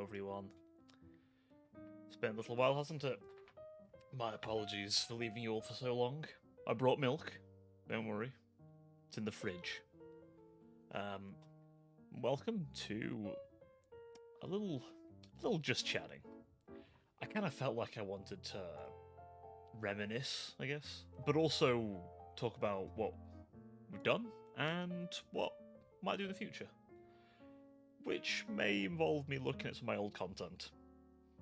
everyone. It's been a little while, hasn't it? My apologies for leaving you all for so long. I brought milk. Don't worry. It's in the fridge. Welcome to a little just chatting. I kind of felt like I wanted to reminisce, I guess, but also talk about what we've done and what might do in the future. Which may involve me looking at some of my old content.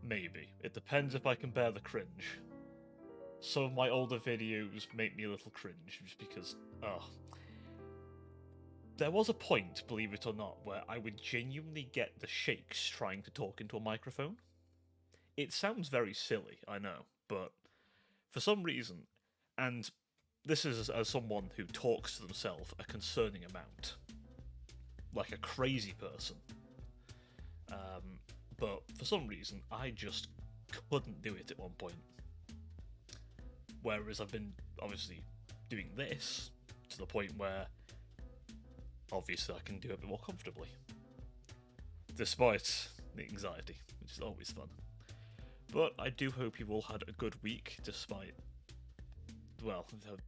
Maybe. It depends if I can bear the cringe. Some of my older videos make me a little cringe, just because, there was a point, believe it or not, where I would genuinely get the shakes trying to talk into a microphone. It sounds very silly, I know, but for some reason, and this is as someone who talks to themselves a concerning amount, like a crazy person, but for some reason, I just couldn't do it at one point. Whereas I've been, obviously, doing this to the point where, obviously, I can do it a bit more comfortably. Despite the anxiety, which is always fun. But I do hope you've all had a good week, despite, well,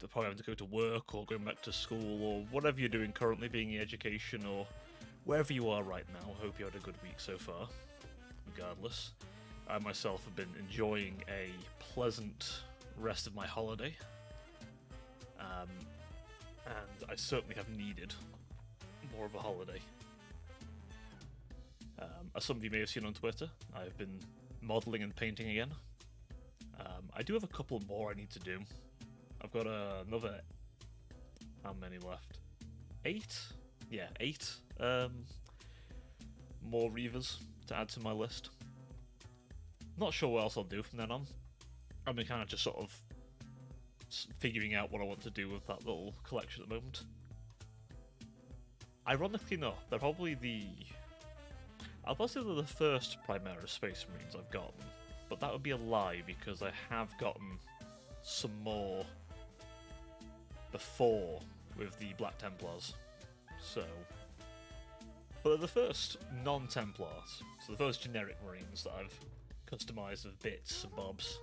probably having to go to work, or going back to school, or whatever you're doing currently, being in education, or wherever you are right now. I hope you had a good week so far, regardless. I myself have been enjoying a pleasant rest of my holiday, and I certainly have needed more of a holiday. As some of you may have seen on Twitter, I've been modelling and painting again. I do have a couple more I need to do. I've got another... how many left? 8? Yeah, 8 more Reavers to add to my list. Not sure what else I'll do from then on. I've been kind of just sort of figuring out what I want to do with that little collection at the moment. Ironically enough, they're probably I'll say they're the first Primaris Space Marines I've gotten, but that would be a lie because I have gotten some more before with the Black Templars. So, but they're the first non-Templars, so the first generic Marines that I've customized with bits and bobs.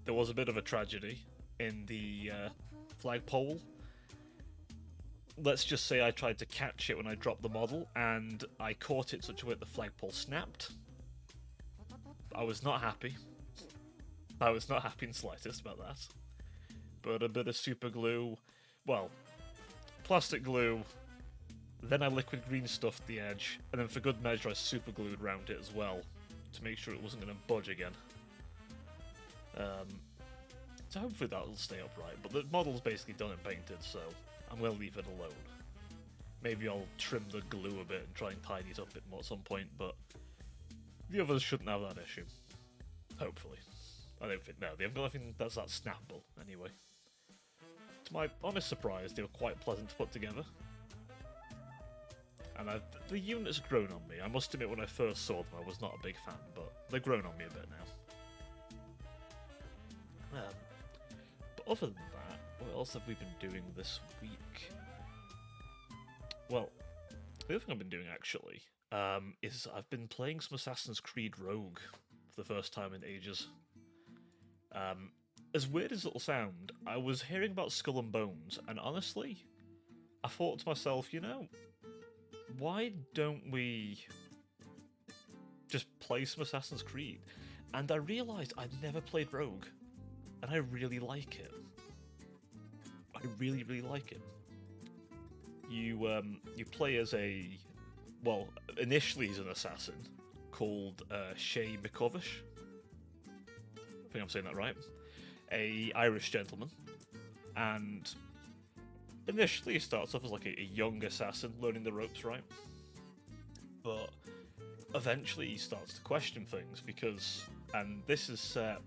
There was a bit of a tragedy in the flagpole. Let's just say I tried to catch it when I dropped the model, and I caught it such a way that the flagpole snapped. I was not happy. I was not happy in the slightest about that. But a bit of super glue, well, plastic glue, then I liquid green stuffed the edge, and then for good measure I super glued around it as well, to make sure it wasn't going to budge again. So hopefully that'll stay upright, but the model's basically done and painted, so I'm going to leave it alone. Maybe I'll trim the glue a bit and try and tidy it up a bit more at some point, but the others shouldn't have that issue. Hopefully. I don't think, no, they haven't got anything that's that snappable, anyway. To my honest surprise, they were quite pleasant to put together. And the unit's grown on me. I must admit, when I first saw them, I was not a big fan, but they've grown on me a bit now. But other than that, what else have we been doing this week? Well, the other thing I've been doing, actually, is I've been playing some Assassin's Creed Rogue for the first time in ages. As weird as it'll sound, I was hearing about Skull and Bones, and honestly, I thought to myself, you know, why don't we just play some Assassin's Creed? And I realised I'd never played Rogue, and I really like it. I really, really like it. You play as initially he's an assassin called Shay McCovish. I think I'm saying that right. A Irish gentleman, and initially he starts off as like a young assassin learning the ropes, right? But eventually he starts to question things because, and this is set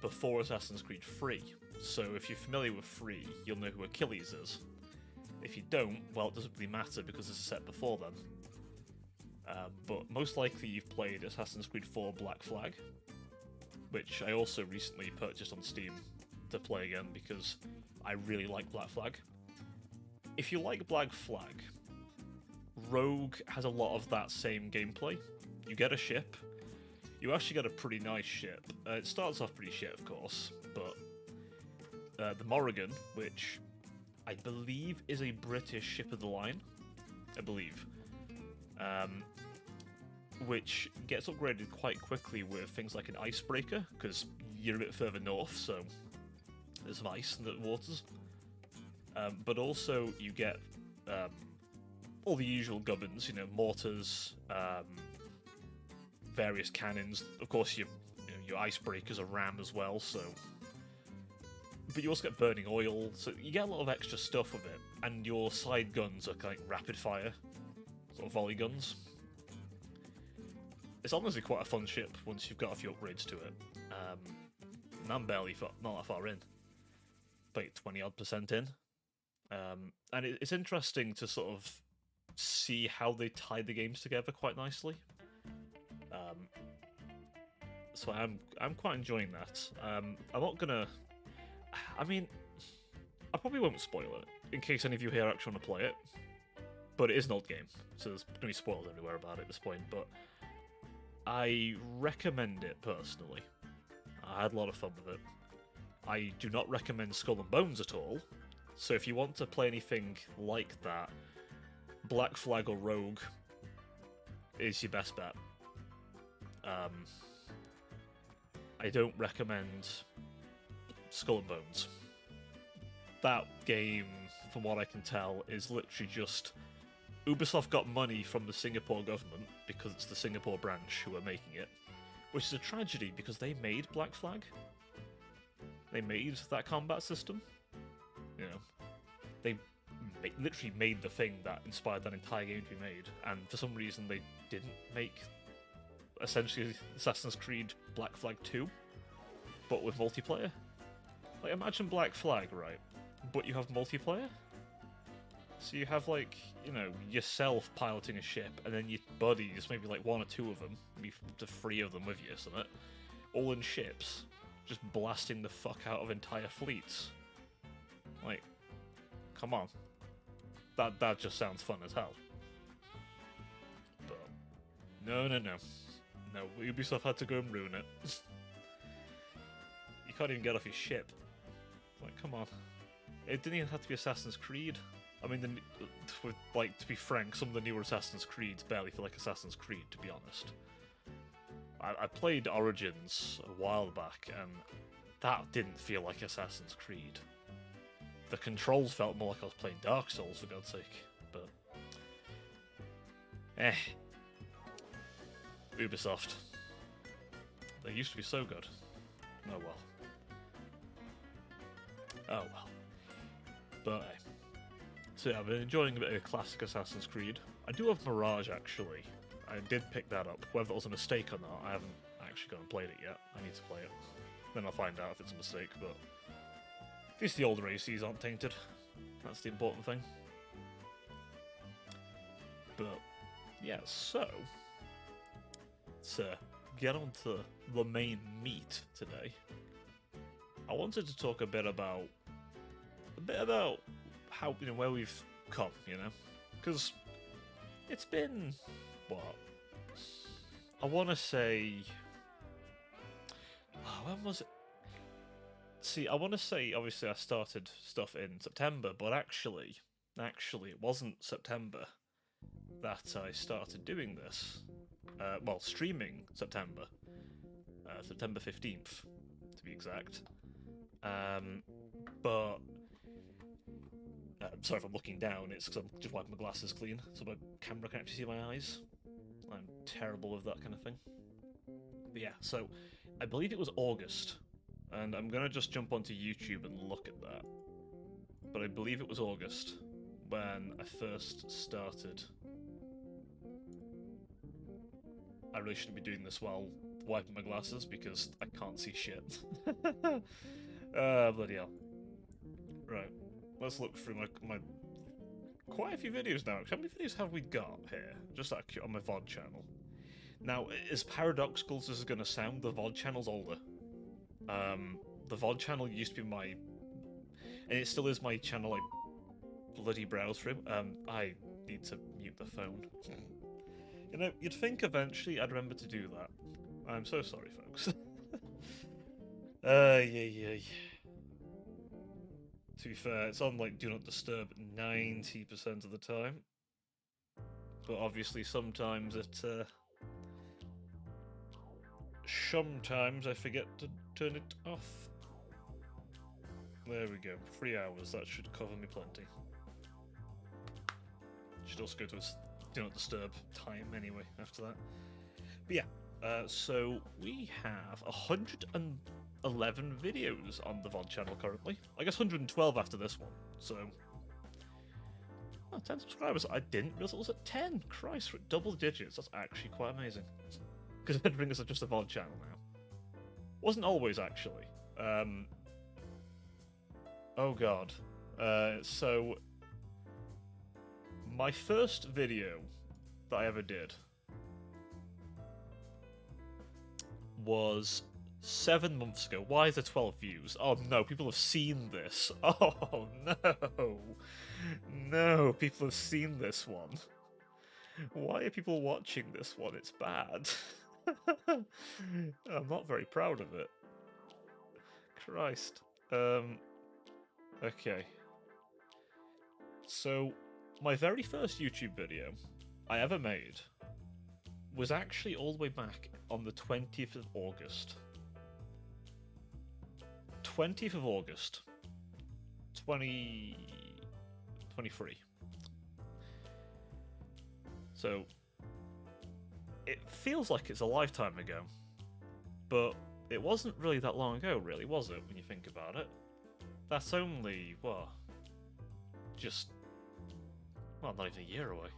before Assassin's Creed 3, so if you're familiar with 3, you'll know who Achilles is. If you don't, well, it doesn't really matter because this is set before then. But most likely you've played Assassin's Creed 4 Black Flag, which I also recently purchased on Steam to play again because I really like Black Flag. If you like Black Flag, Rogue has a lot of that same gameplay, you get a ship. You actually get a pretty nice ship. It starts off pretty shit, of course, but the Morrigan, which I believe is a British ship of the line, I believe, which gets upgraded quite quickly with things like an icebreaker, because you're a bit further north, so there's some ice in the waters. But also you get all the usual gubbins, you know, mortars, various cannons. Of course, your icebreakers are ram as well. So, but you also get burning oil, so you get a lot of extra stuff with it. And your side guns are like rapid fire, sort of volley guns. It's honestly quite a fun ship once you've got a few upgrades to it. And I'm barely not that far in, like 20-odd% in. And it's interesting to sort of see how they tie the games together quite nicely. So I'm quite enjoying that. I'm not gonna. I mean, I probably won't spoil it in case any of you here actually want to play it. But it is an old game, so there's gonna be spoilers everywhere about it at this point. But I recommend it personally. I had a lot of fun with it. I do not recommend Skull and Bones at all. So if you want to play anything like that, Black Flag or Rogue is your best bet. I don't recommend Skull and Bones. That game, from what I can tell, is literally just Ubisoft got money from the Singapore government because it's the Singapore branch who are making it, which is a tragedy because they made Black Flag. They made that combat system. You know, they literally made the thing that inspired that entire game to be made, and for some reason they didn't make essentially Assassin's Creed Black Flag 2, but with multiplayer. Like, imagine Black Flag, right? But you have multiplayer? So you have, like, you know, yourself piloting a ship, and then your buddies, maybe like one or two of them, maybe the three of them with you or something, all in ships, just blasting the fuck out of entire fleets. Like, come on. That just sounds fun as hell. But no. No, Ubisoft had to go and ruin it. You can't even get off your ship. Like, come on. It didn't even have to be Assassin's Creed. I mean, to be frank, some of the newer Assassin's Creeds barely feel like Assassin's Creed, to be honest. I played Origins a while back, and that didn't feel like Assassin's Creed. The controls felt more like I was playing Dark Souls, for God's sake. But Ubisoft. They used to be so good. Oh well. Oh well. But so yeah, I've been enjoying a bit of classic Assassin's Creed. I do have Mirage, actually. I did pick that up. Whether it was a mistake or not, I haven't actually gone and played it yet. I need to play it. Then I'll find out if it's a mistake, but at least the older ACs aren't tainted. That's the important thing. But yeah, so to get on to the main meat today, I wanted to talk a bit about how, you know, where we've come, you know, because it's been what, I want to say, when was it? See, I want to say, obviously I started stuff in September, but actually it wasn't September that I started doing this. Well, streaming September 15th, to be exact. But sorry if I'm looking down, it's because I'm just wiping my glasses clean, so my camera can actually see my eyes. I'm terrible with that kind of thing. But yeah, so I believe it was August, and I'm gonna just jump onto YouTube and look at that. But I believe it was August when I first started. I really shouldn't be doing this while wiping my glasses because I can't see shit. Bloody hell. Right, let's look through my quite a few videos now. How many videos have we got here? Just on my VOD channel. Now, as paradoxical as this is going to sound, the VOD channel's older. The VOD channel used to be my... And it still is my channel I bloody browse through. I need to mute the phone. You know, you'd think eventually I'd remember to do that. I'm so sorry, folks. Yeah. To be fair, it's on like Do Not Disturb 90% of the time. But obviously sometimes sometimes I forget to turn it off. There we go, 3 hours, that should cover me plenty. Should also go to his Do Not Disturb time anyway after that. But yeah, so we have 111 videos on the VOD channel currently. I guess 112 after this one, so... Oh, 10 subscribers. I didn't realize it was at 10. Christ, we're at double digits. That's actually quite amazing. Because everything is just a VOD channel now. Wasn't always, actually. Oh god. So... My first video that I ever did was 7 months ago. Why is there 12 views? Oh no, people have seen this. Oh no. No, people have seen this one. Why are people watching this one? It's bad. I'm not very proud of it. Christ. Okay. So, my very first YouTube video I ever made was actually all the way back on the 20th of August. 20th of August, 2023. So, it feels like it's a lifetime ago, but it wasn't really that long ago, really, was it, when you think about it? That's only, what, just, well, not even a year away.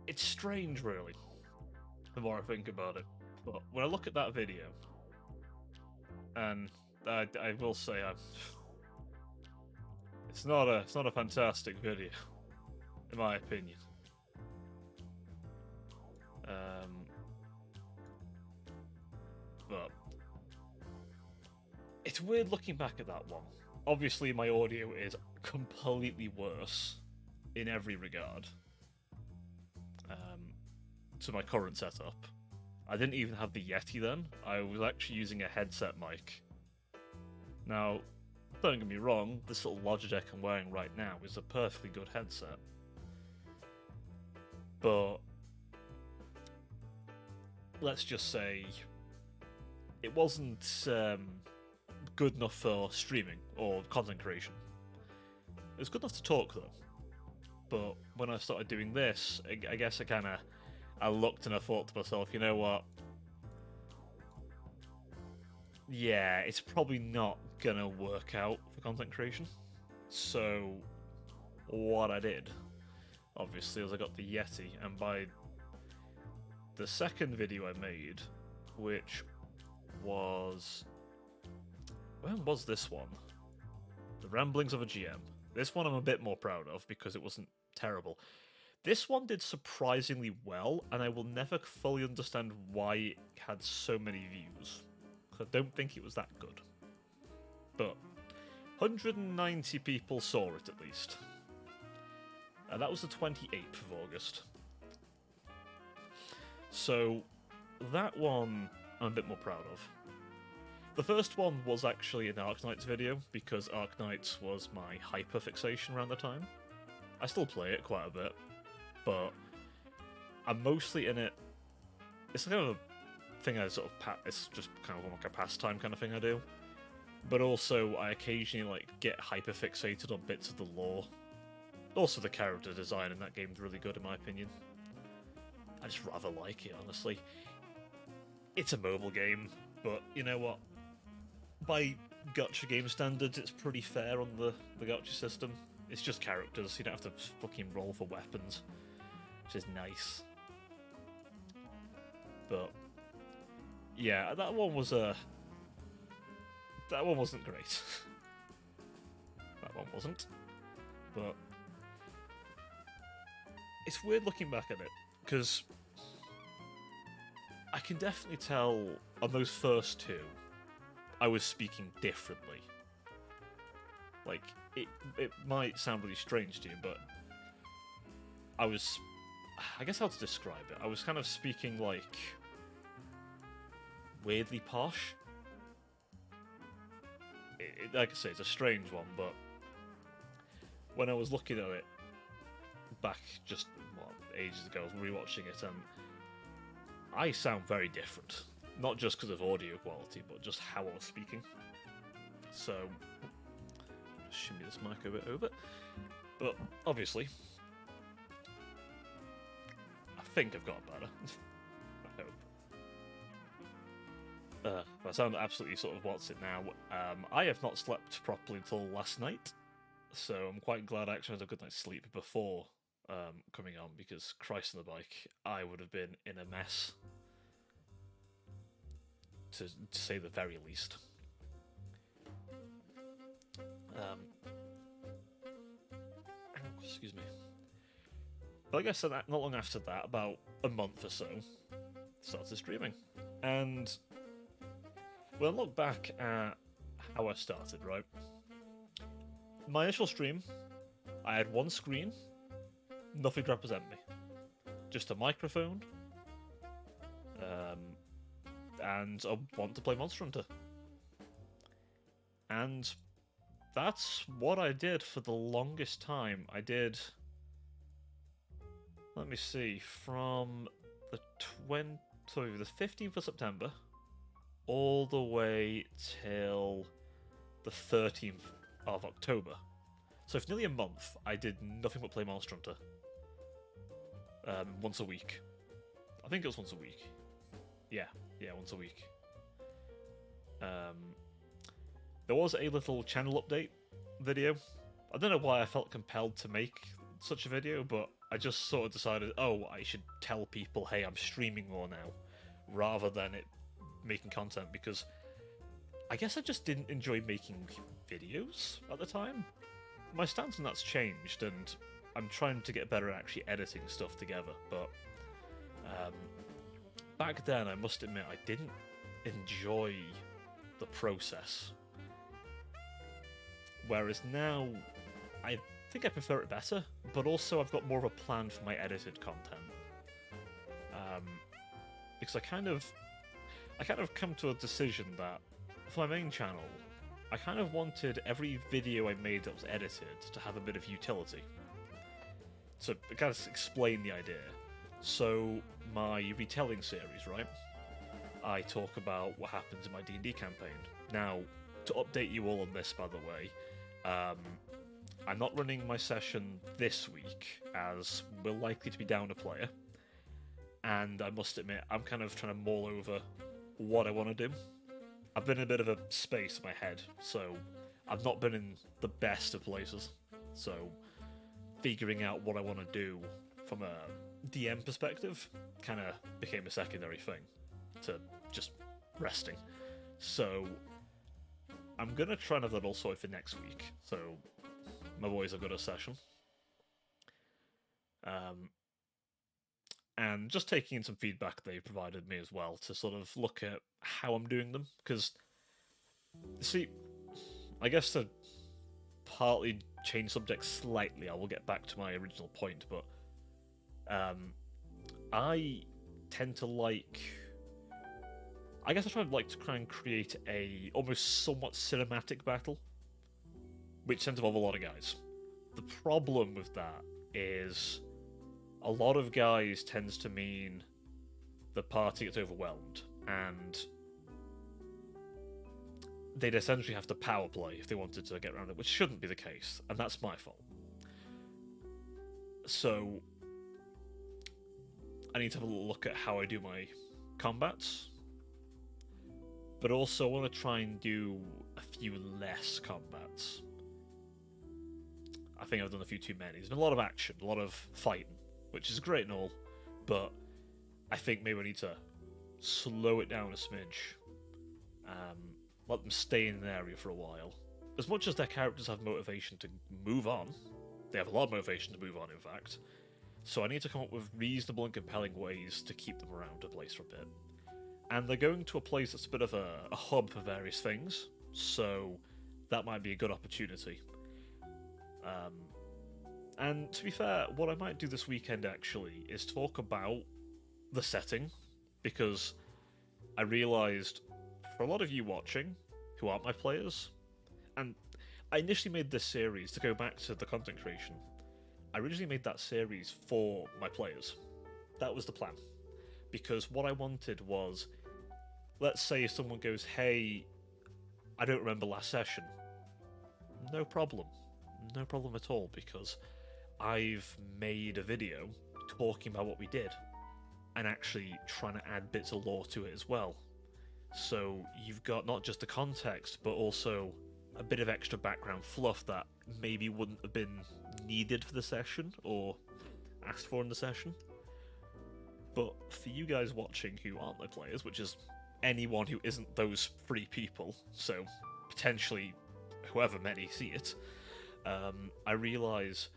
It's strange, really, the more I think about it. But when I look at that video, and I will say it's not a fantastic video, in my opinion. But it's weird looking back at that one. Obviously, my audio is completely worse in every regard to my current setup. I didn't even have the Yeti then. I was actually using a headset mic. Now, don't get me wrong, this little Logitech I'm wearing right now is a perfectly good headset. But let's just say it wasn't good enough for streaming or content creation. It was good enough to talk though. But when I started doing this, I guess I looked and I thought to myself, you know what? Yeah, it's probably not gonna work out for content creation. So, what I did, obviously, is I got the Yeti, and by the second video I made, which was... when was this one? The Ramblings of a GM. This one I'm a bit more proud of, because it wasn't terrible. This one did surprisingly well, and I will never fully understand why it had so many views. I don't think it was that good. But 190 people saw it at least. And that was the 28th of August. So that one I'm a bit more proud of. The first one was actually an Arknights video, because Arknights was my hyperfixation around the time. I still play it quite a bit, but I'm mostly in it. It's kind of a thing I sort of it's just kind of like a pastime kind of thing I do. But also I occasionally like get hyperfixated on bits of the lore. Also the character design in that game is really good in my opinion. I just rather like it, honestly. It's a mobile game, but you know what? By gacha game standards, it's pretty fair on the gacha system. It's just characters, you don't have to fucking roll for weapons, which is nice. But yeah, that one wasn't great. That one wasn't. But it's weird looking back at it, because I can definitely tell on those first two, I was speaking differently. Like, it might sound really strange to you, but I I guess how to describe it. I was kind of speaking like weirdly posh. Like I say, it's a strange one, but when I was looking at it back just ages ago, I was rewatching it, and I sound very different. Not just because of audio quality, but just how I was speaking. So, just shimmy this mic a bit over. But obviously, I think I've got better. I hope. If I sound absolutely sort of what's it now, I have not slept properly until last night, so I'm quite glad I actually had a good night's sleep before coming on, because Christ on the bike, I would have been in a mess, to say the very least. Excuse me. But I guess not long after that, about a month or so, started streaming. And when I look back at how I started, right? My initial stream, I had one screen, nothing to represent me. Just a microphone, and I want to play Monster Hunter. And that's what I did for the longest time. I did, let me see, from the 15th of September all the way till the 13th of October. So for nearly a month, I did nothing but play Monster Hunter. Once a week. I think it was once a week. Yeah, once a week. There was a little channel update video. I don't know why I felt compelled to make such a video, but I just sort of decided, oh, I should tell people, hey, I'm streaming more now, rather than it making content, because I guess I just didn't enjoy making videos at the time. My stance on that's changed, and I'm trying to get better at actually editing stuff together, but back then, I must admit, I didn't enjoy the process. Whereas now, I think I prefer it better, but also I've got more of a plan for my edited content. Because I kind of come to a decision that for my main channel, I kind of wanted every video I made that was edited to have a bit of utility. So, I kind of explain the idea. So, my retelling series, right? I talk about what happens in my D&D campaign. Now, to update you all on this, by the way, I'm not running my session this week, as we're likely to be down a player. And I must admit, I'm kind of trying to mull over what I want to do. I've been in a bit of a space in my head, so I've not been in the best of places. So, figuring out what I want to do from a DM perspective kind of became a secondary thing to just resting. So, I'm going to try and have that all sorted for next week. So, my boys have got a session. And just taking in some feedback they provided me as well to sort of look at how I'm doing them. Because, see, I guess to partly change subject slightly, I will get back to my original point, but I tend to like... I guess I try and create a almost somewhat cinematic battle, which tends to involve a lot of guys. The problem with that is a lot of guys tends to mean the party gets overwhelmed, and they'd essentially have to power play if they wanted to get around it, which shouldn't be the case, and that's my fault. So, I need to have a look at how I do my combats, but also I want to try and do a few less combats. I think I've done a few too many. There's been a lot of action, a lot of fighting, which is great and all, but I think maybe I need to slow it down a smidge. Let them stay in an area for a while. As much as their characters have motivation to move on, they have a lot of motivation to move on, in fact, so I need to come up with reasonable and compelling ways to keep them around a place for a bit. And they're going to a place that's a bit of a hub for various things, so that might be a good opportunity. And to be fair, what I might do this weekend actually is talk about the setting, because I realised for a lot of you watching who aren't my players, and I initially made this series to go back to the content creation. I originally made that series for my players. That was the plan. Because what I wanted was, let's say if someone goes, hey, I don't remember last session. No problem. No problem at all, because I've made a video talking about what we did and actually trying to add bits of lore to it as well. So you've got not just the context, but also a bit of extra background fluff that maybe wouldn't have been needed for the session or asked for in the session. But for you guys watching who aren't my players, which is anyone who isn't those 3 people, so potentially whoever many see it, I realise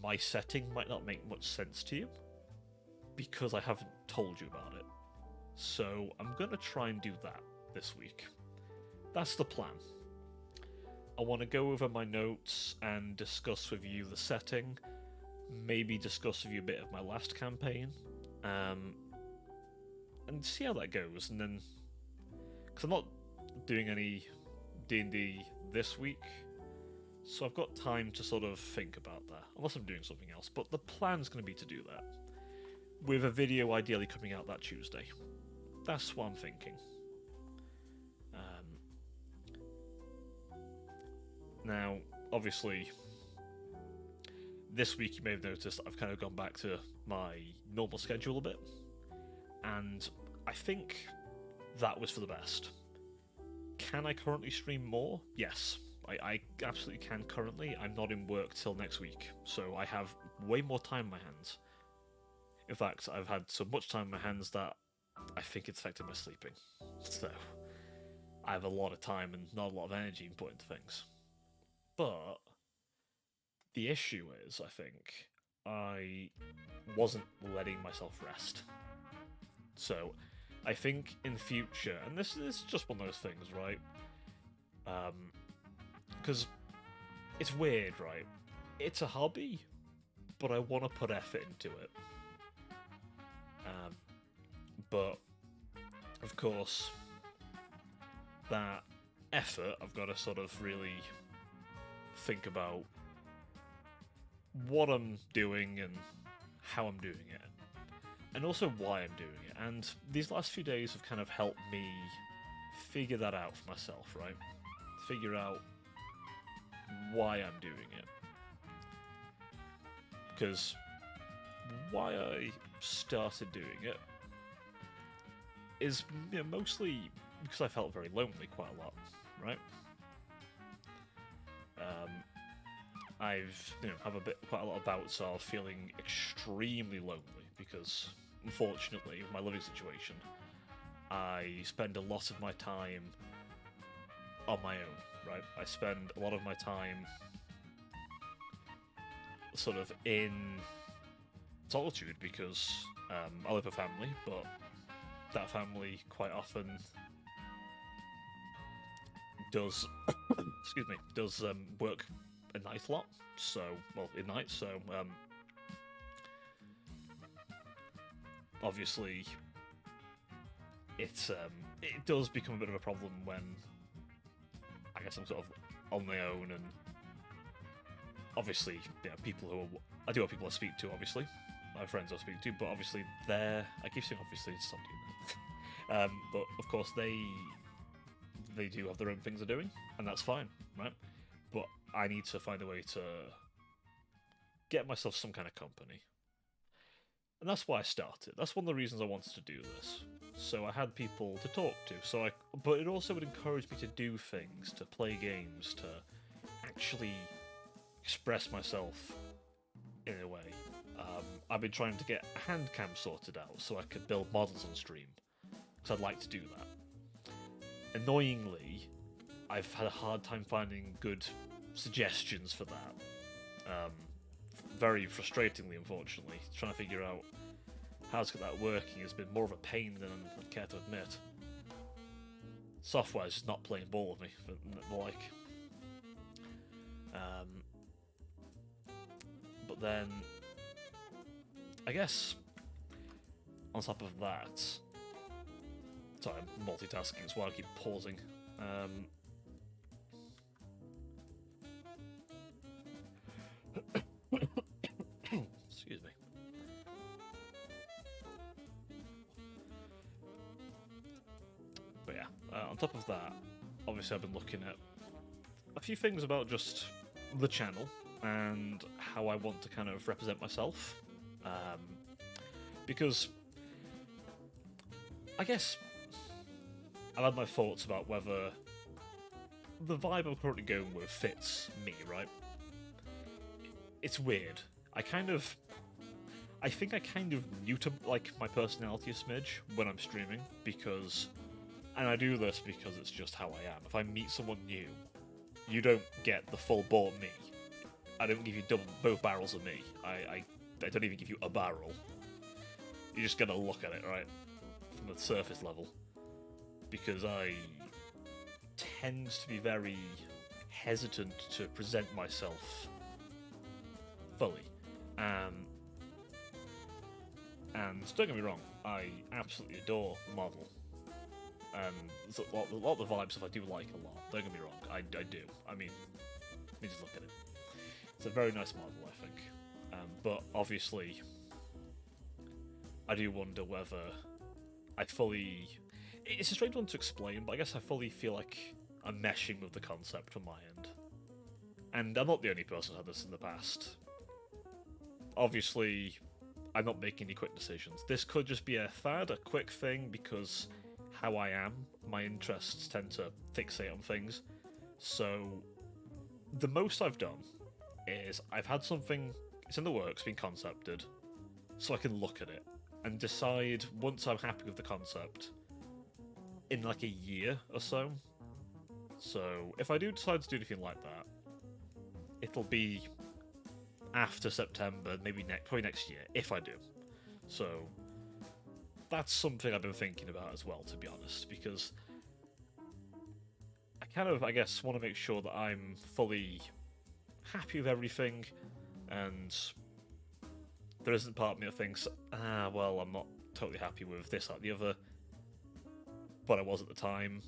my setting might not make much sense to you because I haven't told you about it. So I'm going to try and do that this week. That's the plan. I want to go over my notes and discuss with you the setting, maybe discuss with you a bit of my last campaign, and see how that goes. And then, because I'm not doing any D&D this week, so I've got time to sort of think about that, unless I'm doing something else. But the plan's going to be to do that, with a video ideally coming out that Tuesday. That's what I'm thinking. Now, obviously, this week you may have noticed I've kind of gone back to my normal schedule a bit, and I think that was for the best. Can I currently stream more? Yes, I absolutely can currently. I'm not in work till next week, so I have way more time in my hands. In fact, I've had so much time in my hands that I think it's affected my sleeping. So, I have a lot of time and not a lot of energy put into things. But the issue is, I think, I wasn't letting myself rest. So, I think in future, and this is just one of those things, right? Because it's weird, right? It's a hobby, but I want to put effort into it. But, of course, that effort, I've got to sort of really think about what I'm doing and how I'm doing it, and also why I'm doing it. And these last few days have kind of helped me figure that out for myself, right? Figure out why I'm doing it. Because why I started doing it is, you know, mostly because I felt very lonely quite a lot, right? I've have quite a lot of bouts of feeling extremely lonely because, unfortunately, with my living situation, I spend a lot of my time on my own, right? I spend a lot of my time sort of in solitude because I live with a family, but that family quite often does does work a night a lot, so in night, so obviously it does become a bit of a problem when I guess I'm sort of on my own, and obviously people who I do have people I speak to, obviously my friends I speak to, but obviously I keep saying obviously, stop doing that. But of course they do have their own things they're doing, and that's fine, right? But I need to find a way to get myself some kind of company. And that's why I started. That's one of the reasons I wanted to do this. So I had people to talk to. But it also would encourage me to do things, to play games, to actually express myself in a way. I've been trying to get a hand cam sorted out so I could build models on stream, because I'd like to do that. Annoyingly, I've had a hard time finding good suggestions for that. Very frustratingly, unfortunately. Trying to figure out how to get that working has been more of a pain than I'd care to admit. Software's just not playing ball with me, but the like. But then, I guess, on top of that, sorry, I'm multitasking as well, I keep pausing. Excuse me. But yeah, on top of that, obviously I've been looking at a few things about just the channel and how I want to kind of represent myself. Because I guess I've had my thoughts about whether the vibe I'm currently going with fits me, right? It's weird. I think I kind of neuter like my personality a smidge when I'm streaming because, and I do this because it's just how I am. If I meet someone new, you don't get the full bore me. I don't give you both barrels of me. I don't even give you a barrel. You're just gonna look at it, right? From the surface level. Because I tend to be very hesitant to present myself fully. And don't get me wrong, I absolutely adore Marvel. And there's a lot of the vibe stuff I do like a lot. Don't get me wrong, I do. I mean, let me just look at it. It's a very nice Marvel, I think. But obviously, I do wonder whether I fully... It's a strange one to explain, but I guess I fully feel like I'm meshing with the concept on my end. And I'm not the only person who had this in the past. Obviously, I'm not making any quick decisions. This could just be a fad, a quick thing, because how I am, my interests tend to fixate on things. So, the most I've done is I've had something, it's in the works, been concepted, so I can look at it and decide, once I'm happy with the concept, in like a year or so. So, if I do decide to do anything like that, it'll be after September, maybe probably next year, if I do. So, that's something I've been thinking about as well, to be honest, because I kind of, I guess, want to make sure that I'm fully happy with everything, and there isn't part of me that thinks, well, I'm not totally happy with this, that, the other, but I was at the time.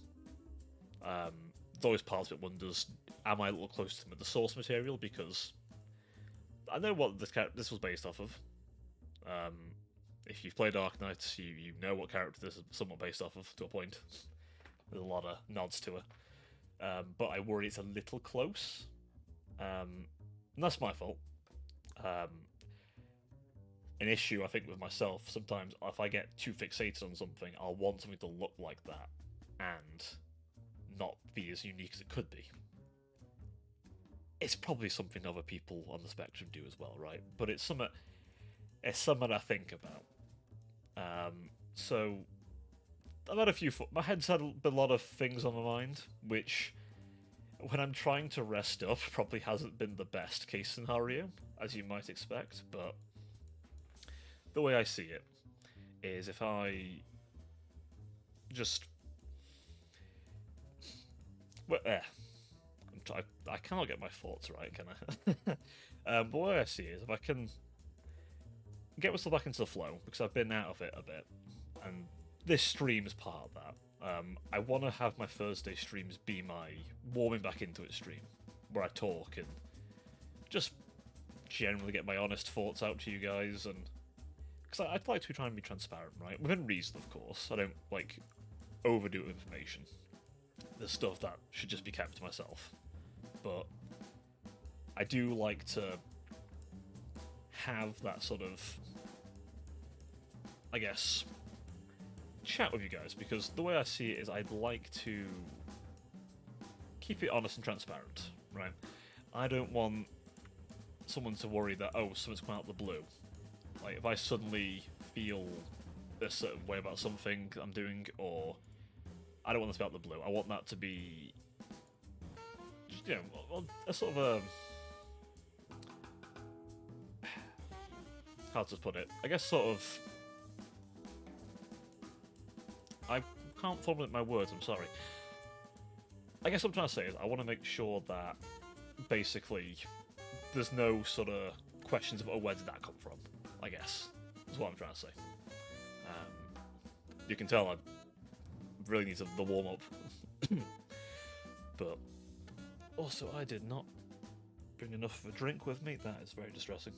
There's always parts of it wonders, am I a little close to the source material, because I know what this was based off of. If you've played Dark Knight, you know what character this is somewhat based off of, to a point. There's a lot of nods to her. But I worry it's a little close. And that's my fault. An issue, I think, with myself, sometimes if I get too fixated on something, I'll want something to look like that, and not be as unique as it could be. It's probably something other people on the spectrum do as well, right? But it's something I think about. So I've had my head's had a lot of things on my mind, which, when I'm trying to rest up, probably hasn't been the best case scenario, as you might expect, but the way I see it is if I just... Well, I cannot get my thoughts right, can I? But the way I see it is if I can get myself back into the flow, because I've been out of it a bit, and this stream is part of that. I want to have my Thursday streams be my warming back into it stream, where I talk and just generally get my honest thoughts out to you guys, and because I'd like to try and be transparent, right? Within reason, of course. I don't, like, overdo information. There's stuff that should just be kept to myself. But I do like to have that sort of, I guess, chat with you guys, because the way I see it is I'd like to keep it honest and transparent, right? I don't want someone to worry that, oh, something's come out of the blue. Like, if I suddenly feel a certain way about something I'm doing, or I don't want this to be out of the blue. I want that to be, you know, a sort of a... How to put it? I guess sort of... I can't formulate my words, I'm sorry. I guess what I'm trying to say is I want to make sure that, basically, there's no sort of questions of, oh, where did that come from? I guess is what I'm trying to say. You can tell I really need the warm up, but also I did not bring enough of a drink with me. That is very distressing.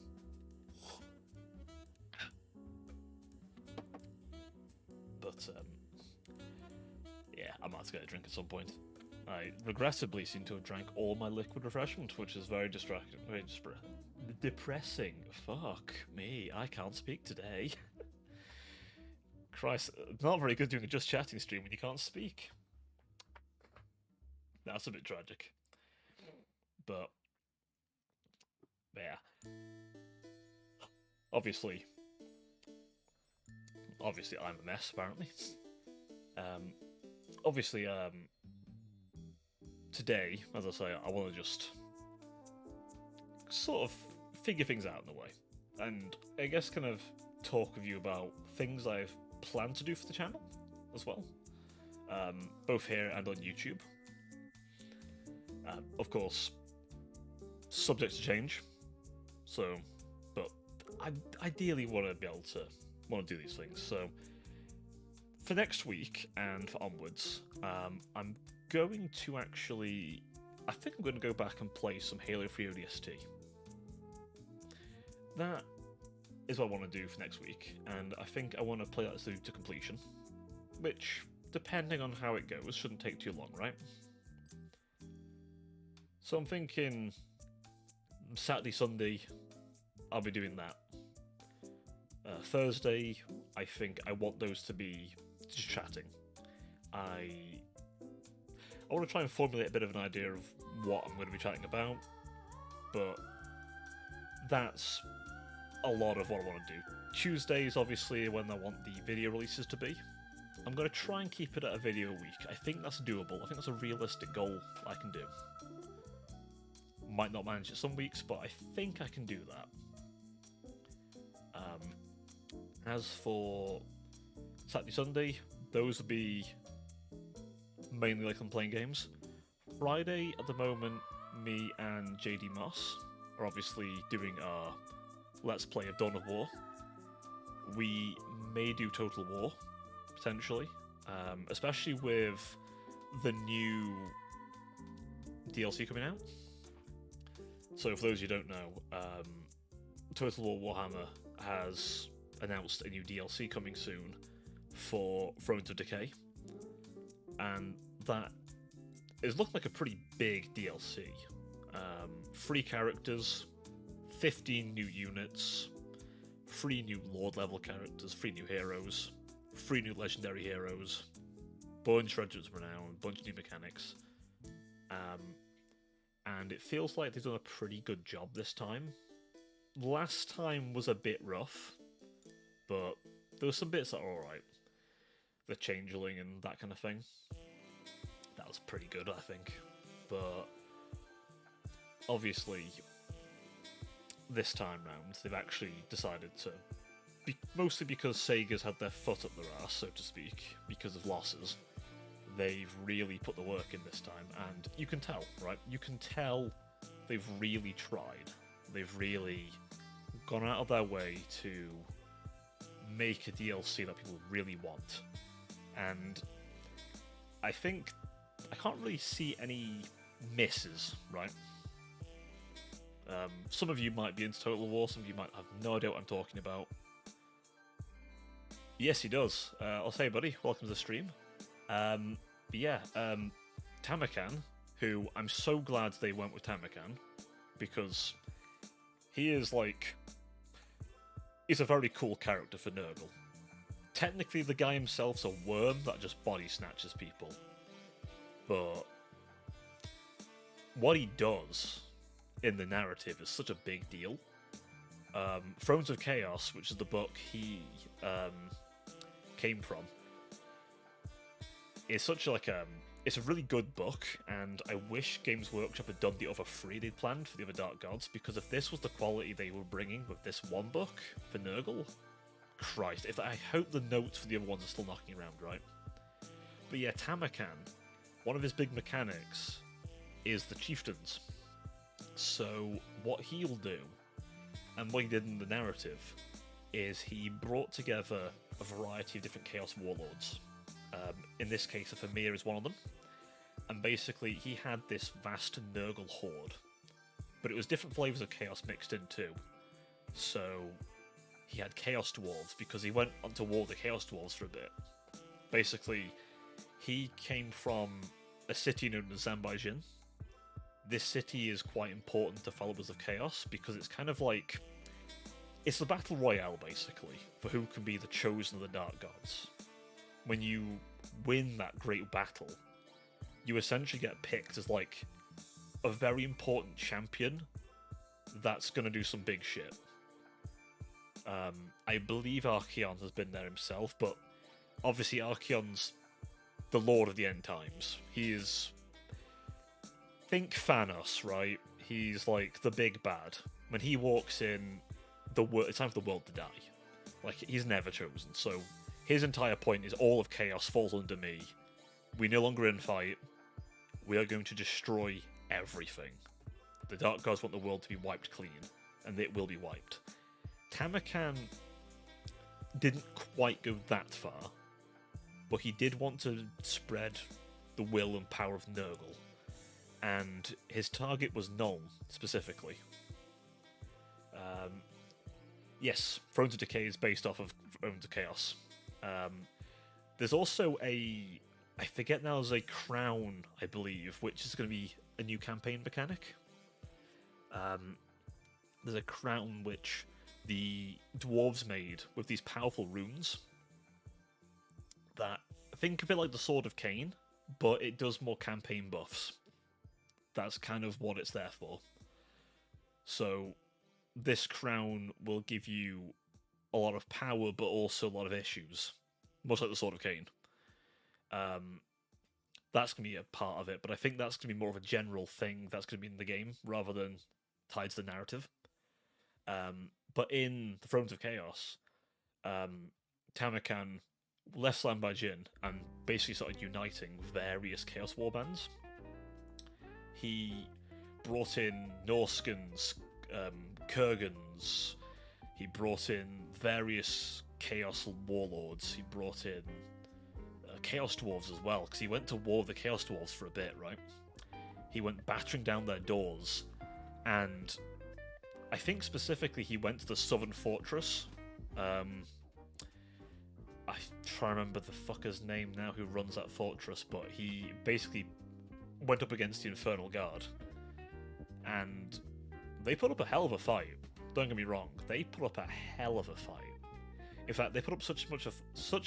But yeah, I might have to get a drink at some point. I regrettably seem to have drank all my liquid refreshment, which is very distracting, very depressing. Fuck me, I can't speak today. Christ, not very good doing a just chatting stream when you can't speak. That's a bit tragic. But yeah, obviously I'm a mess apparently. Obviously, today, as I say, I want to just sort of figure things out in a way, and I guess kind of talk with you about things I've planned to do for the channel as well, both here and on YouTube. Of course, subject to change. So, but I ideally want to be able to do these things. So, for next week and for onwards, I'm going to actually, I think I'm going to go back and play some Halo 3 ODST. That is what I want to do for next week, and I think I want to play that through to completion, which, depending on how it goes, shouldn't take too long, right? So I'm thinking Saturday, Sunday, I'll be doing that. Thursday, I think I want those to be just chatting. I want to try and formulate a bit of an idea of what I'm going to be chatting about, but that's a lot of what I want to do. Tuesdays, obviously, when I want the video releases to be. I'm going to try and keep it at a video a week. I think that's doable. I think that's a realistic goal I can do. Might not manage it some weeks, but I think I can do that. As for Saturday, Sunday, those will be mainly like I'm playing games. Friday, at the moment, me and JD Moss are obviously doing our Let's Play of Dawn of War. We may do Total War, potentially, especially with the new DLC coming out. So for those who don't know, Total War Warhammer has announced a new DLC coming soon for Thrones of Decay, and that is looking like a pretty big DLC. 3 characters, 15 new units, 3 new Lord level characters, 3 new heroes, 3 new legendary heroes, bunch of Regiments of Renown, bunch of new mechanics. And it feels like they've done a pretty good job this time. Last time was a bit rough, but there were some bits that are alright. The Changeling and that kind of thing. That was pretty good, I think. But obviously, this time round, they've actually decided to, mostly because Sega's had their foot up their ass, so to speak, because of losses, they've really put the work in this time, and you can tell, right? You can tell they've really tried. They've really gone out of their way to make a DLC that people really want. And I think I can't really see any misses, right? Some of you might be into Total War, some of you might have no idea what I'm talking about. Yes, he does. I'll say, buddy, welcome to the stream. But yeah, Tamakan, who I'm so glad they went with Tamakan, because he is like, he's a very cool character for Nurgle. Technically, the guy himself's a worm that just body snatches people, but what he does in the narrative is such a big deal. Thrones of Chaos, which is the book he came from, is such like it's a really good book, and I wish Games Workshop had done the other 3 they'd planned for the other Dark Gods, because if this was the quality they were bringing with this one book for Nurgle, Christ, I hope the notes for the other ones are still knocking around, right? But yeah, Tamakan, one of his big mechanics is the chieftains. So what he'll do, And what he did in the narrative is he brought together a variety of different Chaos Warlords. In this case, a Famir is one of them. And basically, he had this vast Nurgle horde. But it was different flavours of Chaos mixed in too. So he had Chaos Dwarves because he went on to war with the Chaos Dwarves for a bit. Basically, he came from a city known as Zambijin. This city is quite important to followers of Chaos because it's kind of like... It's the Battle Royale, basically, for who can be the chosen of the Dark Gods. When you win that great battle, you essentially get picked as, like, a very important champion that's going to do some big shit. I believe Archaon has been there himself, but obviously Archaon's the Lord of the End Times. He is... Think Thanos, right? He's like the big bad. When he walks in, it's time for the world to die. Like, he's never chosen, so his entire point is all of chaos falls under me. We no longer infight. We are going to destroy everything. The Dark Gods want the world to be wiped clean, and it will be wiped. Tamakan didn't quite go that far, but he did want to spread the will and power of Nurgle, and his target was Nuln, specifically. Yes, Thrones of Decay is based off of Thrones of Chaos. There's also I forget now, there's a crown, I believe, which is going to be a new campaign mechanic. There's a crown which the dwarves made with these powerful runes that think a bit like the Sword of Cain, but it does more campaign buffs. That's kind of what it's there for. So this crown will give you a lot of power, but also a lot of issues, much like the Sword of Cain. That's going to be a part of it, but I think that's going to be more of a general thing that's going to be in the game rather than tied to the narrative. But in the Thrones of Chaos, Tamakan left Zambijin and basically started uniting various Chaos warbands. He brought in Norskans, Kurgans, he brought in various Chaos warlords, he brought in Chaos Dwarves as well, because he went to war with the Chaos Dwarves for a bit, right? He went battering down their doors, and I think specifically he went to the Southern Fortress. I try to remember the fucker's name now who runs that fortress, but he basically went up against the Infernal Guard, and they put up a hell of a fight. Don't get me wrong, they put up a hell of a fight. In fact, they put up such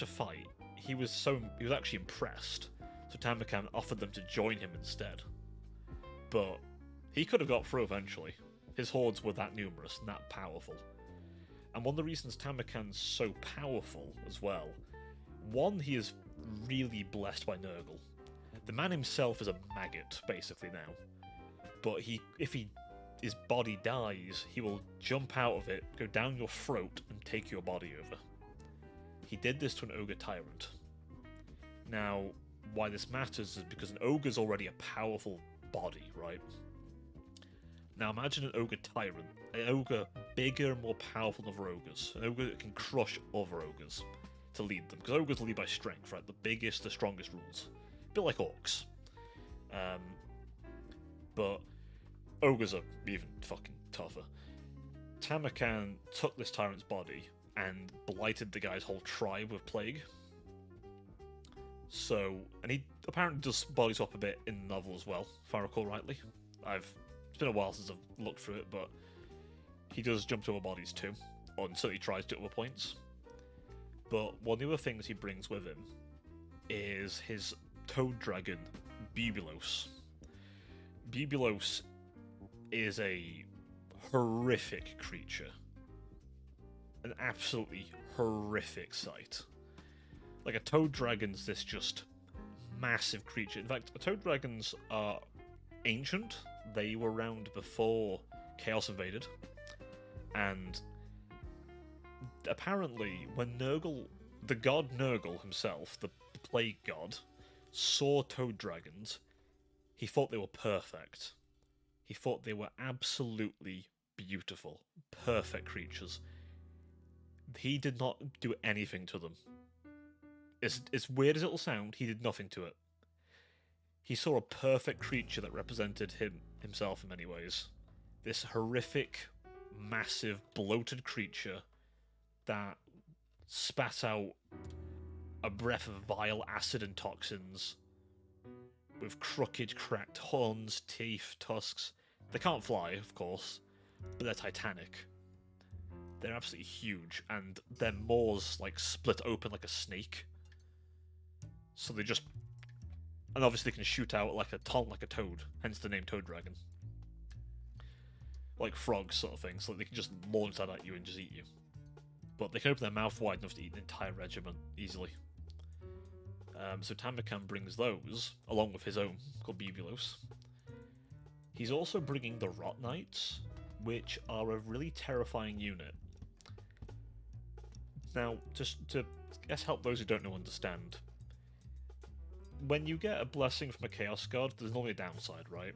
a fight. He was actually impressed. So Tamakan offered them to join him instead, but he could have got through eventually. His hordes were that numerous and that powerful. And one of the reasons Tamakan's so powerful as well, one, he is really blessed by Nurgle. The man himself is a maggot, basically, now. But if his body dies, he will jump out of it, go down your throat, and take your body over. He did this to an ogre tyrant. Now, why this matters is because an ogre's already a powerful body, right? Now imagine an ogre tyrant, an ogre bigger and more powerful than other ogres, an ogre that can crush other ogres to lead them, because ogres lead by strength, right? The biggest, the strongest rules. A bit like orcs. But ogres are even fucking tougher. Tamakan took this tyrant's body and blighted the guy's whole tribe with plague. So, and he apparently does body swap a bit in the novel as well, if I recall rightly. It's been a while since I've looked through it, but he does jump to other bodies too, or so he tries to at other points. But one of the other things he brings with him is his toad dragon, Bubulos. Bubulos is a horrific creature. An absolutely horrific sight. Like, a toad dragon's this just massive creature. In fact, toad dragons are ancient. They were around before Chaos invaded. And apparently, when Nurgle, the god Nurgle himself, the plague god, saw toad dragons, he thought they were perfect. He thought they were absolutely beautiful, perfect creatures. He did not do anything to them. As weird as it'll sound, he did nothing to it. He saw a perfect creature that represented himself in many ways. This horrific, massive, bloated creature that spat out a breath of vile acid and toxins, with crooked, cracked horns, teeth, tusks. They can't fly, of course, but they're titanic. They're absolutely huge, and their maws like split open like a snake. So they just, and obviously they can shoot out like a toad, hence the name Toad Dragon. Like frogs, sort of thing, so they can just launch that at you and just eat you. But they can open their mouth wide enough to eat an entire regiment easily. So Tamakan brings those, along with his own, called Bubulos. He's also bringing the Rot Knights, which are a really terrifying unit. Now, just to help those who don't know understand, when you get a blessing from a Chaos God, there's normally a downside, right?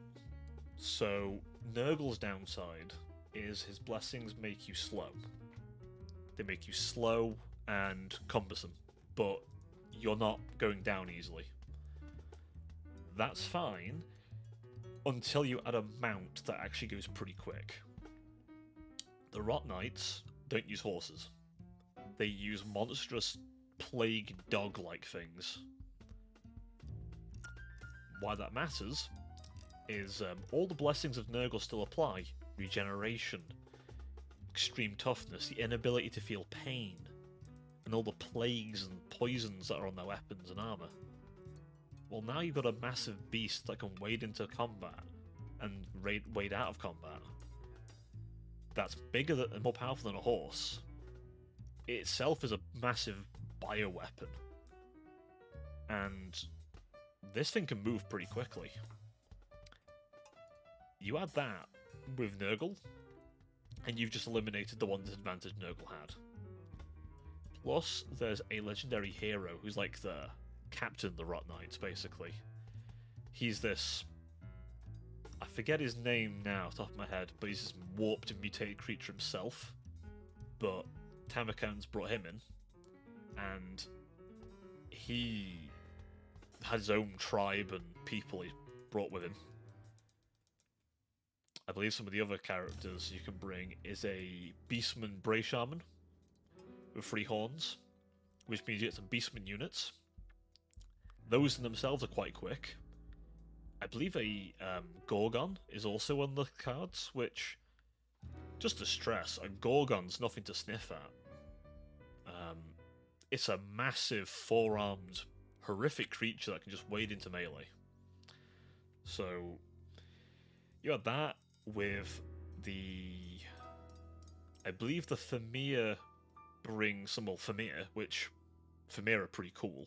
So, Nurgle's downside is his blessings make you slow. They make you slow and cumbersome, but you're not going down easily. That's fine until you add a mount that actually goes pretty quick. The Rot Knights don't use horses. They use monstrous plague dog-like things. Why that matters is all the blessings of Nurgle still apply. Regeneration, extreme toughness, the inability to feel pain, and all the plagues and poisons that are on their weapons and armour. Well, now you've got a massive beast that can wade into combat and wade out of combat. That's bigger and more powerful than a horse. It itself is a massive bioweapon. And this thing can move pretty quickly. You add that with Nurgle, and you've just eliminated the one disadvantage Nurgle had. Plus, there's a legendary hero who's like the captain of the Rot Knights, basically. He's this... I forget his name now off the top of my head, but he's this warped and mutated creature himself. But Tamakan's brought him in, and he has his own tribe and people he brought with him. I believe some of the other characters you can bring is a Beastman Bray Shaman with 3 horns, which means you get some Beastman units. Those in themselves are quite quick. I believe a Gorgon is also on the cards, which, just to stress, a Gorgon's nothing to sniff at. It's a massive 4-armed, horrific creature that can just wade into melee. So, you had that with the... I believe the Thamir brings some more Thamir, which Thamir are pretty cool.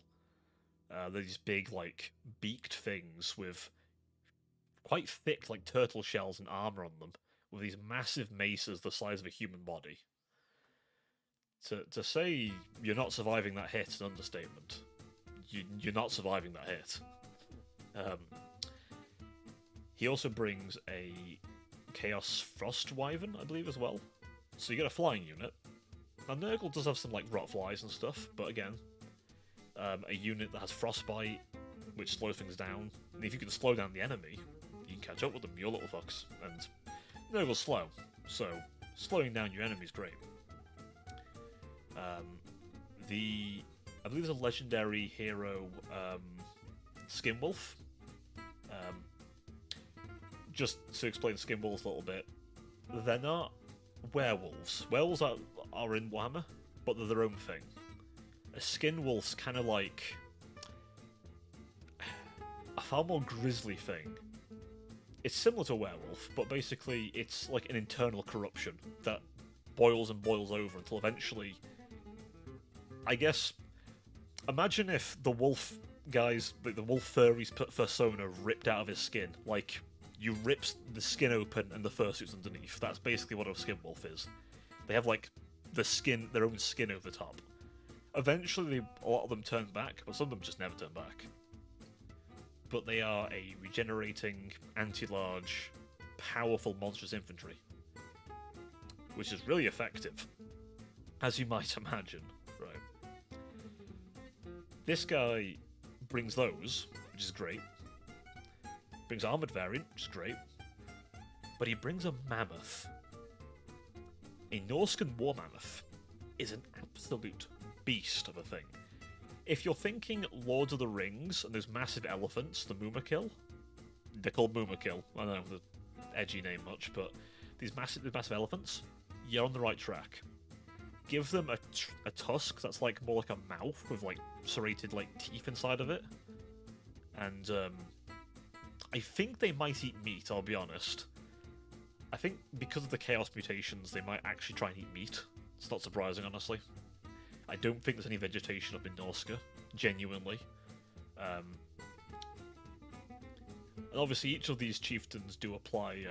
They're these big, like, beaked things with quite thick, like, turtle shells and armor on them, with these massive maces the size of a human body. To say you're not surviving that hit is an understatement. You're not surviving that hit. He also brings a Chaos Frost Wyvern, I believe, as well. So you get a flying unit. Now, Nurgle does have some, like, rot flies and stuff, but again, a unit that has Frostbite, which slows things down. And if you can slow down the enemy, you can catch up with them, you little fucks. And Nurgle's slow, so slowing down your enemy is great. I believe there's a legendary hero, Skinwolf. Just to explain Skinwolves a little bit, they're not werewolves. Werewolves are in Warhammer, but they're their own thing. A Skinwolf's kind of like a far more grisly thing. It's similar to a werewolf, but basically it's like an internal corruption that boils and boils over until eventually... I guess, imagine if the wolf guys, like the wolf furry's persona ripped out of his skin. Like, you rip the skin open and the fursuit's underneath. That's basically what a skin wolf is. They have, like, their own skin over the top. Eventually, a lot of them turn back, but some of them just never turn back. But they are a regenerating, anti-large, powerful monstrous infantry. which is really effective, as you might imagine, right? This guy brings those, which is great. Brings armored variant, which is great. But he brings a mammoth. A Norscan war mammoth is an absolute beast of a thing. If you're thinking Lord of the Rings and those massive elephants, the Mumakil, they're called Mumakil. I don't know the edgy name much, but these massive elephants, you're on the right track. Give them a tusk that's like more like a mouth with like serrated like teeth inside of it, and I think they might eat meat. I'll be honest. I think because of the chaos mutations, they might actually try and eat meat. It's not surprising, honestly. I don't think there's any vegetation up in Norsca, genuinely. And obviously each of these chieftains do apply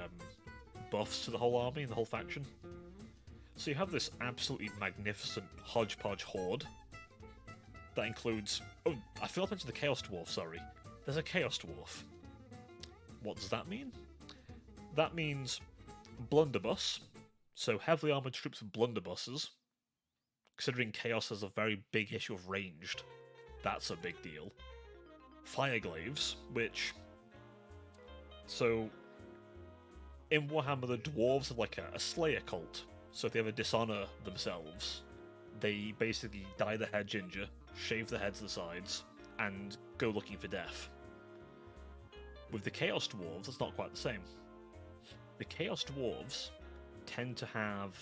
buffs to the whole army and the whole faction. So you have this absolutely magnificent hodgepodge horde that includes... Oh, I forgot to mention the Chaos Dwarf, sorry. There's a Chaos Dwarf. What does that mean? That means blunderbuss, so heavily armoured troops with blunderbusses. Considering Chaos has a very big issue of ranged, that's a big deal. Fireglaves, which... So, in Warhammer, the dwarves have like a Slayer cult. So if they ever dishonor themselves, they basically dye their hair ginger, shave the heads to the sides, and go looking for death. With the Chaos Dwarves, that's not quite the same. The Chaos Dwarves tend to have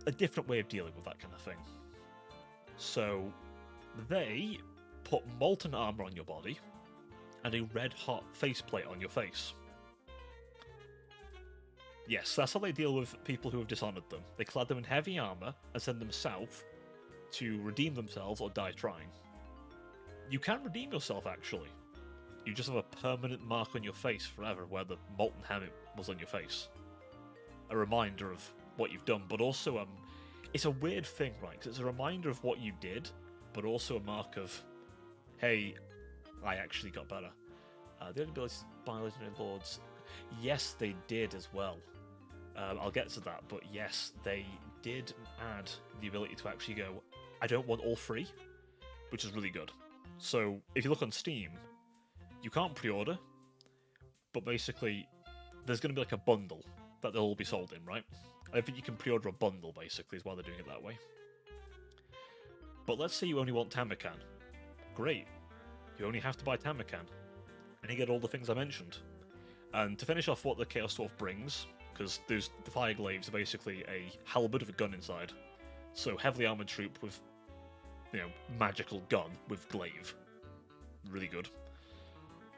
a different way of dealing with that kind of thing. So they put molten armor on your body and a red-hot faceplate on your face. Yes, that's how they deal with people who have dishonored them. They clad them in heavy armor and send them south to redeem themselves or die trying. You can redeem yourself, actually. You just have a permanent mark on your face forever where the molten helmet was on your face. A reminder of what you've done, but also it's a weird thing, right? Because it's a reminder of what you did, but also a mark of, hey, I actually got better. The only abilities by Legendary Lords, yes, they did as well. I'll get to that, but yes, they did add the ability to actually go, I don't want all three, which is really good. So, if you look on Steam, you can't pre-order, but basically, there's going to be like a bundle that they'll all be sold in, right? I think you can pre-order a bundle, basically, is why they're doing it that way. But let's say you only want Tamakan. Great. You only have to buy Tamakan, and you get all the things I mentioned. And to finish off what the Chaos Dwarf brings, because the Fireglaves are basically a halberd with a gun inside. So heavily armoured troop with, magical gun with glaive. Really good.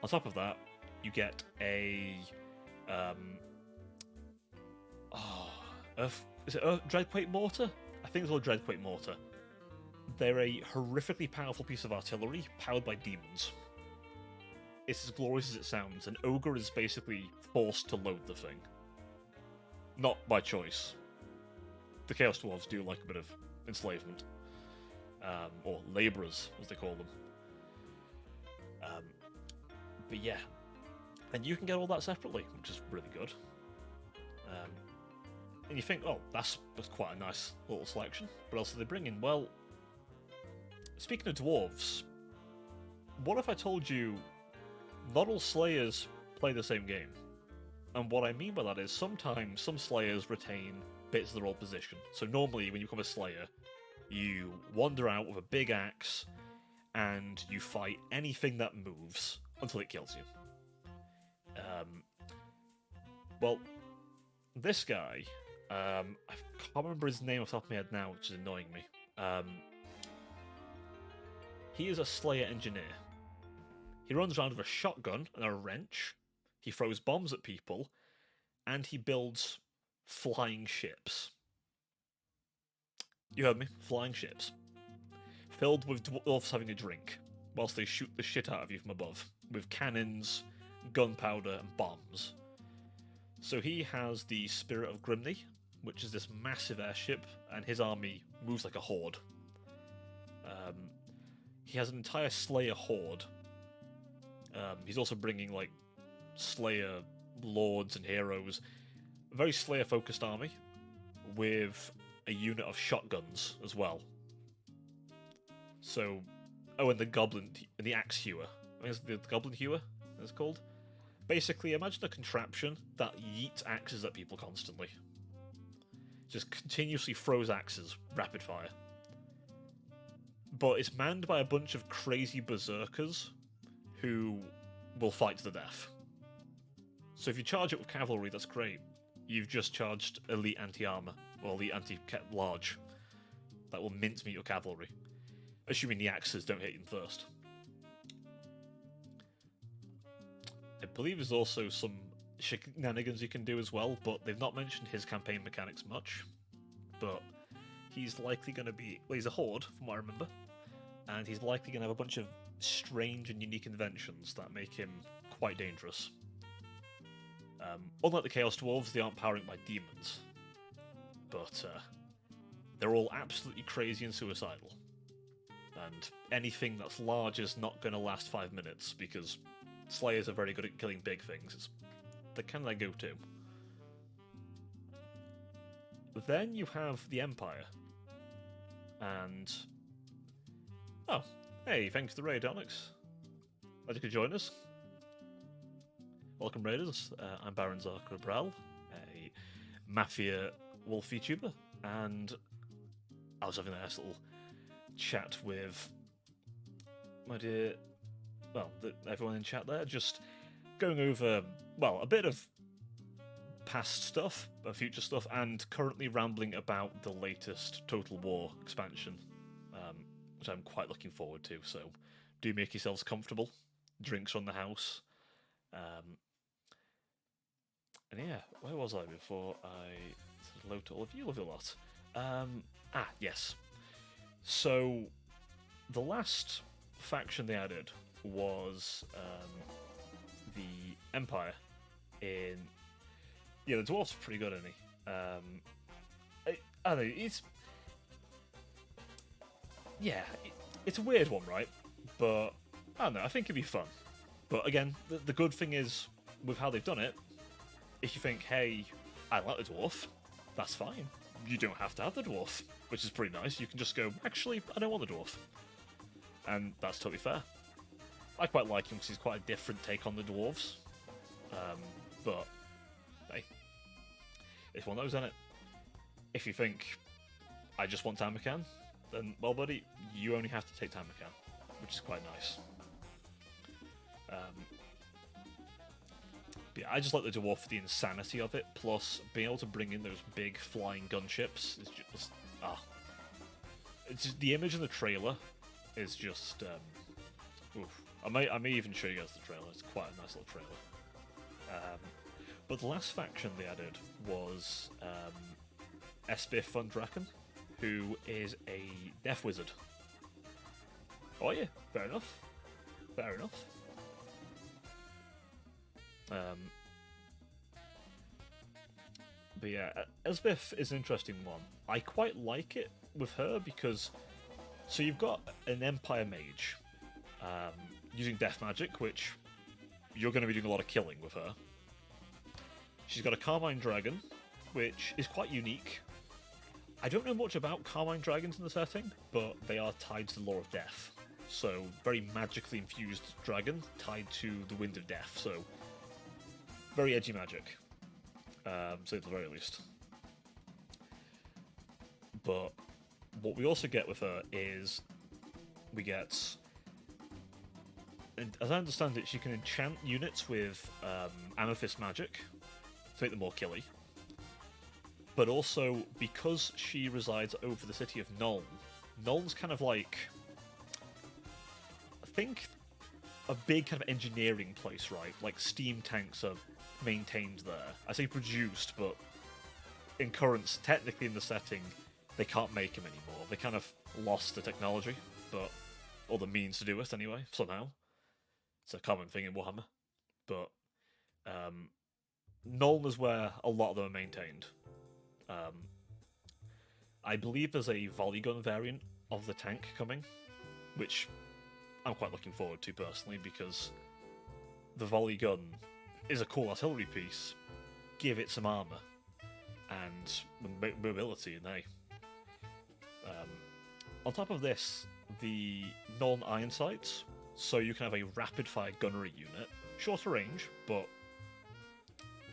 On top of that, you get a... is it Dreadquake Mortar? I think it's called Dreadquake Mortar. They're a horrifically powerful piece of artillery powered by demons. It's as glorious as it sounds. An ogre is basically forced to load the thing. Not by choice. The Chaos Dwarves do like a bit of enslavement. Or labourers, as they call them. But yeah. And you can get all that separately, which is really good. And you think, oh, that's quite a nice little selection. What else do they bring in? Well, speaking of dwarves, what if I told you not all Slayers play the same game? And what I mean by that is sometimes some Slayers retain bits of their old position. So normally when you become a Slayer, you wander out with a big axe and you fight anything that moves until it kills you. Well, this guy, I can't remember his name off the top of my head now, which is annoying me. He is a Slayer engineer. He runs around with a shotgun and a wrench. He throws bombs at people, and he builds flying ships. You heard me, flying ships. Filled with dwarves having a drink, whilst they shoot the shit out of you from above, with cannons, gunpowder, and bombs. So he has the Spirit of Grimney, which is this massive airship, and his army moves like a horde. He has an entire Slayer horde. He's also bringing, like, Slayer lords and heroes. a very Slayer-focused army with a unit of shotguns as well. So, oh, and the axe hewer. I think it's the goblin hewer. It's called. Basically, imagine a contraption that yeets axes at people constantly. Just continuously throws axes, rapid fire. But it's manned by a bunch of crazy berserkers who will fight to the death. So if you charge it with cavalry, that's great. You've just charged elite anti-armor, or elite anti-large. That will mincemeat your cavalry. Assuming the axes don't hit them first. I believe there's also some shenanigans you can do as well, but they've not mentioned his campaign mechanics much. But he's likely going to be... Well, he's a horde, from what I remember. And he's likely going to have a bunch of strange and unique inventions that make him quite dangerous. Unlike the Chaos Dwarves, they aren't powering by demons. But they're all absolutely crazy and suicidal. And anything that's large is not going to last 5 minutes, because Slayers are very good at killing big things. They're kind of their go-to. Then you have the Empire. And... Oh, hey, thanks for the raid, Onyx. Glad you could join us. Welcome, Raiders. I'm Baron Zarkrabral, a Mafia Wolf Vtuber, and I was having a nice little chat with my dear, well, everyone in chat there, just going over, well, a bit of past stuff, future stuff, and currently rambling about the latest Total War expansion, which I'm quite looking forward to, so do make yourselves comfortable. Drinks on the house. And yeah, where was I before I said hello to all of you? Love you a lot. Yes. So, the last faction they added was the Empire in... Yeah, the Dwarf's pretty good, isn't he? I don't know, it's... Yeah, it's a weird one, right? But, I don't know, I think it'd be fun. But again, the good thing is, with how they've done it, if you think, hey, I like the dwarf, that's fine. You don't have to have the dwarf, which is pretty nice. You can just go, actually, I don't want the dwarf. And that's totally fair. I quite like him because he's quite a different take on the dwarves. But, hey, it's one of those, isn't it? If you think, I just want Tamakan, then, well, buddy, you only have to take Tamakan, which is quite nice. But yeah, I just like the dwarf for the insanity of it, plus being able to bring in those big flying gunships is just... It's just, the image in the trailer is just... oof. I may even show you guys the trailer, it's quite a nice little trailer. But the last faction they added was Esbith von Draken, who is a death wizard. Oh yeah, fair enough. Fair enough. But yeah, Esbith is an interesting one. I quite like it with her because... So you've got an Empire Mage using death magic, which you're going to be doing a lot of killing with her. She's got a Carmine Dragon, which is quite unique. I don't know much about Carmine Dragons in the setting, but they are tied to the Law of Death. So, very magically infused dragon tied to the Wind of Death, so... Very edgy magic, so at the very least. But what we also get with her is we get, and as I understand it, she can enchant units with amethyst magic to make them more killy. But also, because she resides over the city of Nuln, Nuln's kind of like, I think, a big kind of engineering place, right? Like steam tanks are maintained there. I say produced, but in currents, technically in the setting, they can't make them anymore. They kind of lost the technology, but or the means to do it anyway, somehow. It's a common thing in Warhammer. But Nuln is where a lot of them are maintained. I believe there's a volley gun variant of the tank coming, which I'm quite looking forward to personally, because the volley gun is a cool artillery piece. Give it some armor, and mobility, and hey. On top of this, the Nuln iron sights, so you can have a rapid-fire gunnery unit, shorter range, but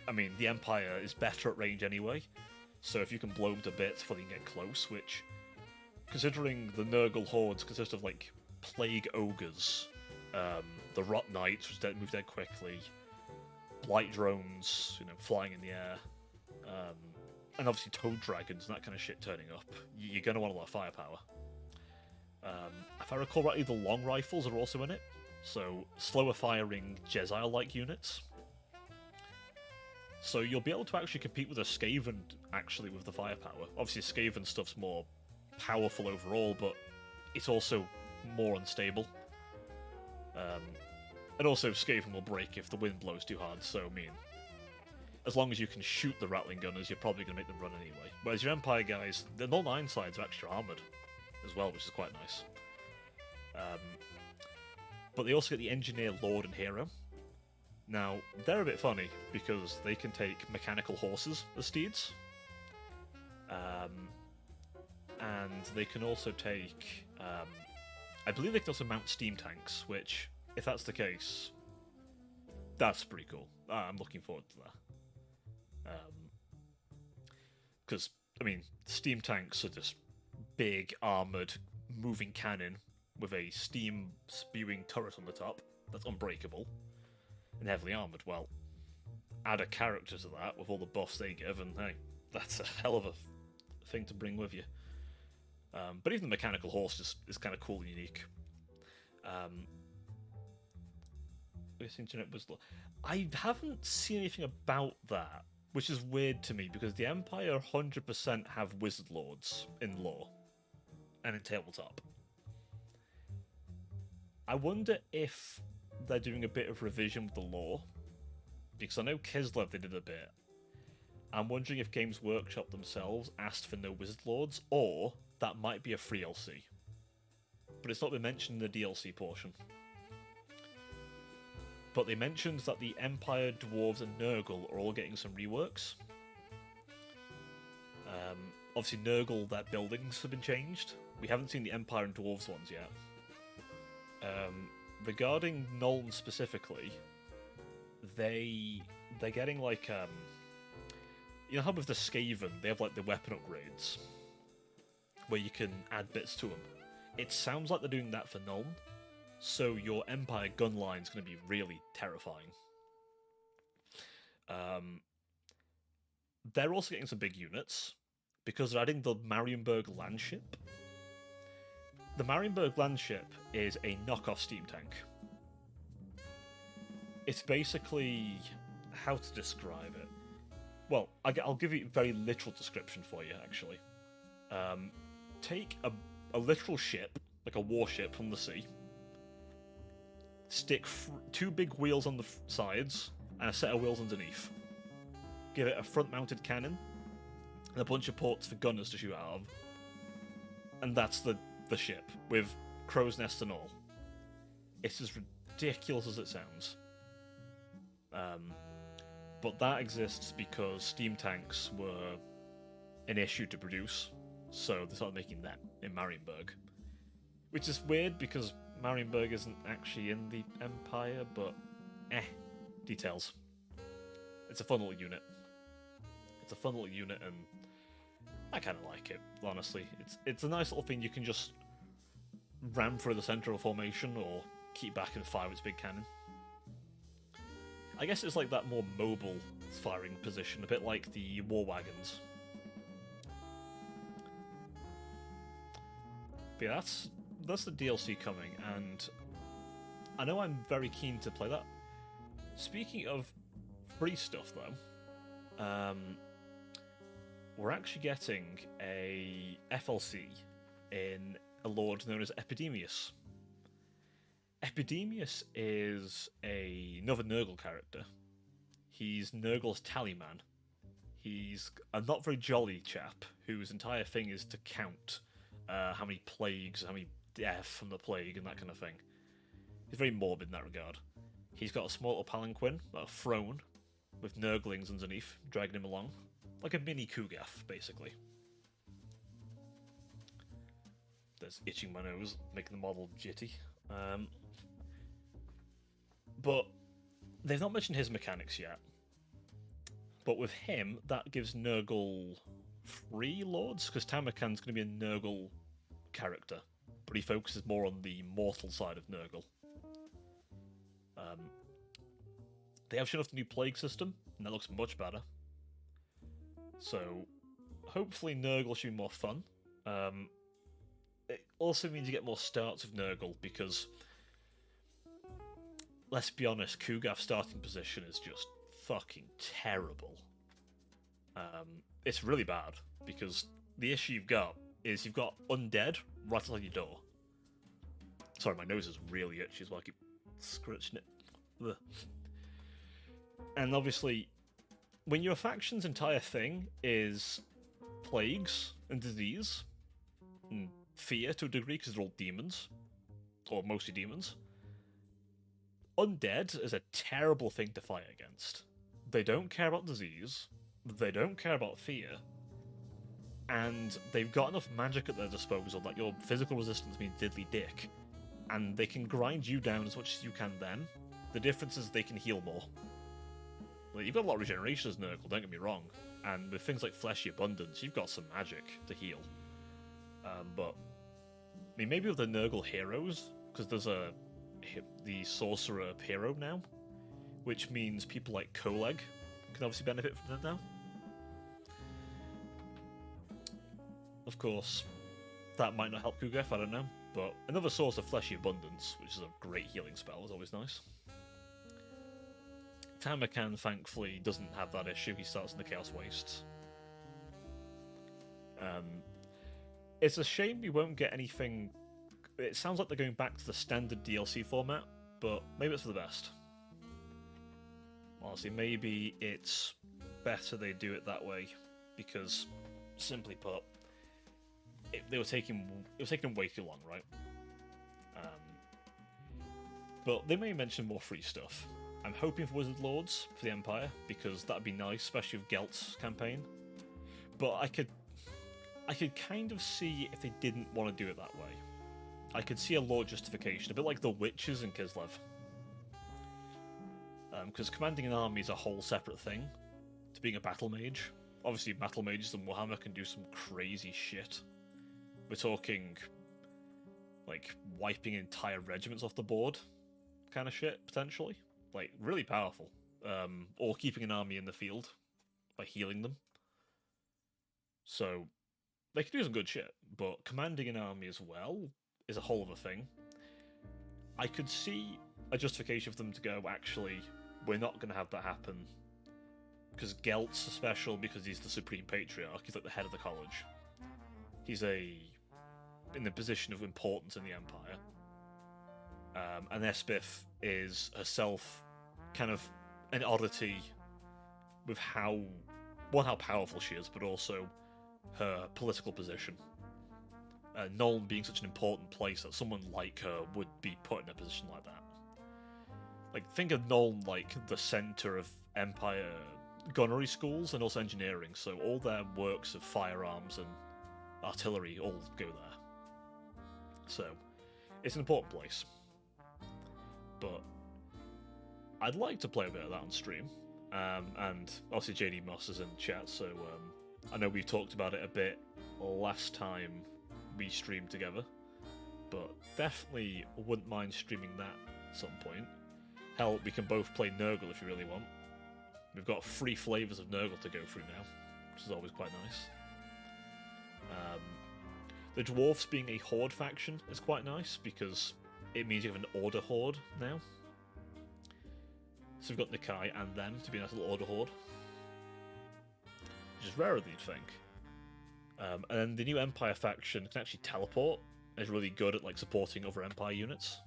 I mean the Empire is better at range anyway. So if you can blow them to bits before they can get close, which, considering the Nurgle hordes consist of like plague ogres, the Rot Knights, which move dead quickly, blight drones, flying in the air, and obviously toad dragons and that kind of shit turning up, you're going to want a lot of firepower. If I recall rightly, the long rifles are also in it, so slower firing Jezile-like units. So you'll be able to actually compete with a Skaven, actually, with the firepower. Obviously, Skaven stuff's more powerful overall, but it's also more unstable. And also, Skaven will break if the wind blows too hard, so, I mean, as long as you can shoot the Rattling Gunners, you're probably going to make them run anyway. Whereas your Empire guys, the Null 9 sides are actually armoured as well, which is quite nice. But they also get the Engineer, Lord, and Hero. Now, they're a bit funny, because they can take mechanical horses as steeds. And they can also take... I believe they can also mount steam tanks, which, if that's the case, that's pretty cool. I'm looking forward to that. Because, I mean, steam tanks are just big, armoured, moving cannon with a steam-spewing turret on the top that's unbreakable and heavily armoured. Well, add a character to that with all the buffs they give, and hey, that's a hell of a thing to bring with you. But even the mechanical horse is kind of cool and unique. I haven't seen anything about that, which is weird to me, because the Empire 100% have Wizard Lords in lore and in tabletop. I wonder if they're doing a bit of revision with the lore, because I know Kislev they did a bit. I'm wondering if Games Workshop themselves asked for no Wizard Lords, or that might be a free DLC. But it's not been mentioned in the DLC portion. But they mentioned that the Empire, Dwarves, and Nurgle are all getting some reworks. Obviously, Nurgle, their buildings have been changed. We haven't seen the Empire and Dwarves ones yet. Regarding Nuln specifically, they're getting like you know how with the Skaven they have like the weapon upgrades where you can add bits to them. It sounds like they're doing that for Nuln, so your Empire gun line is going to be really terrifying. They're also getting some big units because they're adding the Marienburg Landship. The Marienburg Landship is a knockoff steam tank. It's basically... how to describe it? Well, I'll give you a very literal description for you, actually. Take a literal ship, like a warship from the sea, stick two big wheels on the sides, and a set of wheels underneath. Give it a front-mounted cannon, and a bunch of ports for gunners to shoot out of. And that's the ship, with crow's nest and all. It's as ridiculous as it sounds. But that exists because steam tanks were an issue to produce, so they started making them in Marienburg. Which is weird, because Marienburg isn't actually in the Empire, but details. It's a fun little unit. And I kind of like it, honestly. It's a nice little thing you can just ram through the center of a formation, or keep back and fire its big cannon. I guess it's like that more mobile firing position, a bit like the war wagons. But yeah, that's the DLC coming, and I know I'm very keen to play that. Speaking of free stuff, though, we're actually getting a FLC in a lord known as Epidemius. Epidemius is another Nurgle character. He's Nurgle's tallyman. He's a not very jolly chap whose entire thing is to count how many plagues, how many death from the plague, and that kind of thing. He's very morbid in that regard. He's got a small little palanquin, a throne, with Nurglings underneath, dragging him along. Like a mini Kugaf, basically. That's itching my nose, making the model jitty. But they've not mentioned his mechanics yet. But with him, that gives Nurgle 3 lords, because Tamarkan's going to be a Nurgle character, but he focuses more on the mortal side of Nurgle. They have shown off the new plague system, and that looks much better. So, hopefully Nurgle should be more fun. It also means you get more starts of Nurgle, because, let's be honest, Kugaf's starting position is just fucking terrible. It's really bad, because the issue you've got is you've got undead right outside your door. Sorry, my nose is really itchy as well, I keep scratching it. Ugh. And obviously, when your faction's entire thing is plagues and disease, and fear to a degree because they're all demons, or mostly demons, undead is a terrible thing to fight against. They don't care about disease, they don't care about fear, and they've got enough magic at their disposal that your physical resistance means diddly dick, and they can grind you down as much as you can then. The difference is they can heal more. Like, you've got a lot of regeneration as Nurgle, don't get me wrong, and with things like Fleshy Abundance, you've got some magic to heal. But, I mean, maybe with the Nurgle heroes, because there's the Sorcerer hero now, which means people like Koleg can obviously benefit from that now. Of course, that might not help Kugaf, I don't know, but another source of Fleshy Abundance, which is a great healing spell, is always nice. Tamarkan, thankfully, doesn't have that issue. He starts in the Chaos Wastes. It's a shame we won't get anything... It sounds like they're going back to the standard DLC format, but maybe it's for the best. Honestly, maybe it's better they do it that way, because, simply put, it was taking them way too long, right? But they may mention more free stuff. I'm hoping for Wizard Lords for the Empire, because that'd be nice, especially with Gelt's campaign. But I could kind of see if they didn't want to do it that way. I could see a Lord justification, a bit like the Witches in Kislev. Because commanding an army is a whole separate thing to being a battle mage. Obviously, battle mages and Warhammer can do some crazy shit. We're talking, like, wiping entire regiments off the board kind of shit, potentially. Like, really powerful. Or keeping an army in the field by healing them. So, they can do some good shit, but commanding an army as well is a whole other thing. I could see a justification for them to go, actually, we're not going to have that happen. Because Gelt's special because he's the Supreme Patriarch, he's like the head of the college. He's in the position of importance in the Empire. And Espith is herself kind of an oddity with how powerful she is, but also her political position. Nuln being such an important place that someone like her would be put in a position like that. Like, think of Nuln like the center of Empire gunnery schools and also engineering, so all their works of firearms and artillery all go there. So, it's an important place. But I'd like to play a bit of that on stream. And obviously JD Moss is in chat, so I know we talked about it a bit last time we streamed together, but definitely wouldn't mind streaming that at some point. Hell, we can both play Nurgle if you really want. We've got 3 flavours of Nurgle to go through now, which is always quite nice. The Dwarfs being a Horde faction is quite nice, because it means you have an Order Horde now. So we've got Nikai and them to be a nice little Order Horde, which is rarer than you'd think. And then the new Empire faction can actually teleport, and is really good at like supporting other Empire units.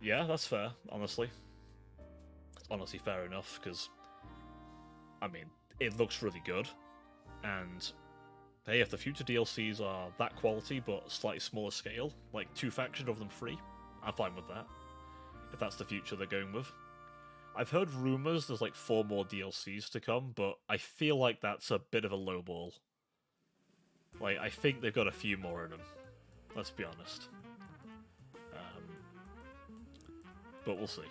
Yeah, that's fair, honestly. It's honestly fair enough, because, I mean, it looks really good, and hey, if the future DLCs are that quality but slightly smaller scale, like 2 factions rather than 3, I'm fine with that. If that's the future they're going with. I've heard rumors there's like 4 more DLCs to come, but I feel like that's a bit of a lowball. Like, I think they've got a few more in them. Let's be honest. But we'll see.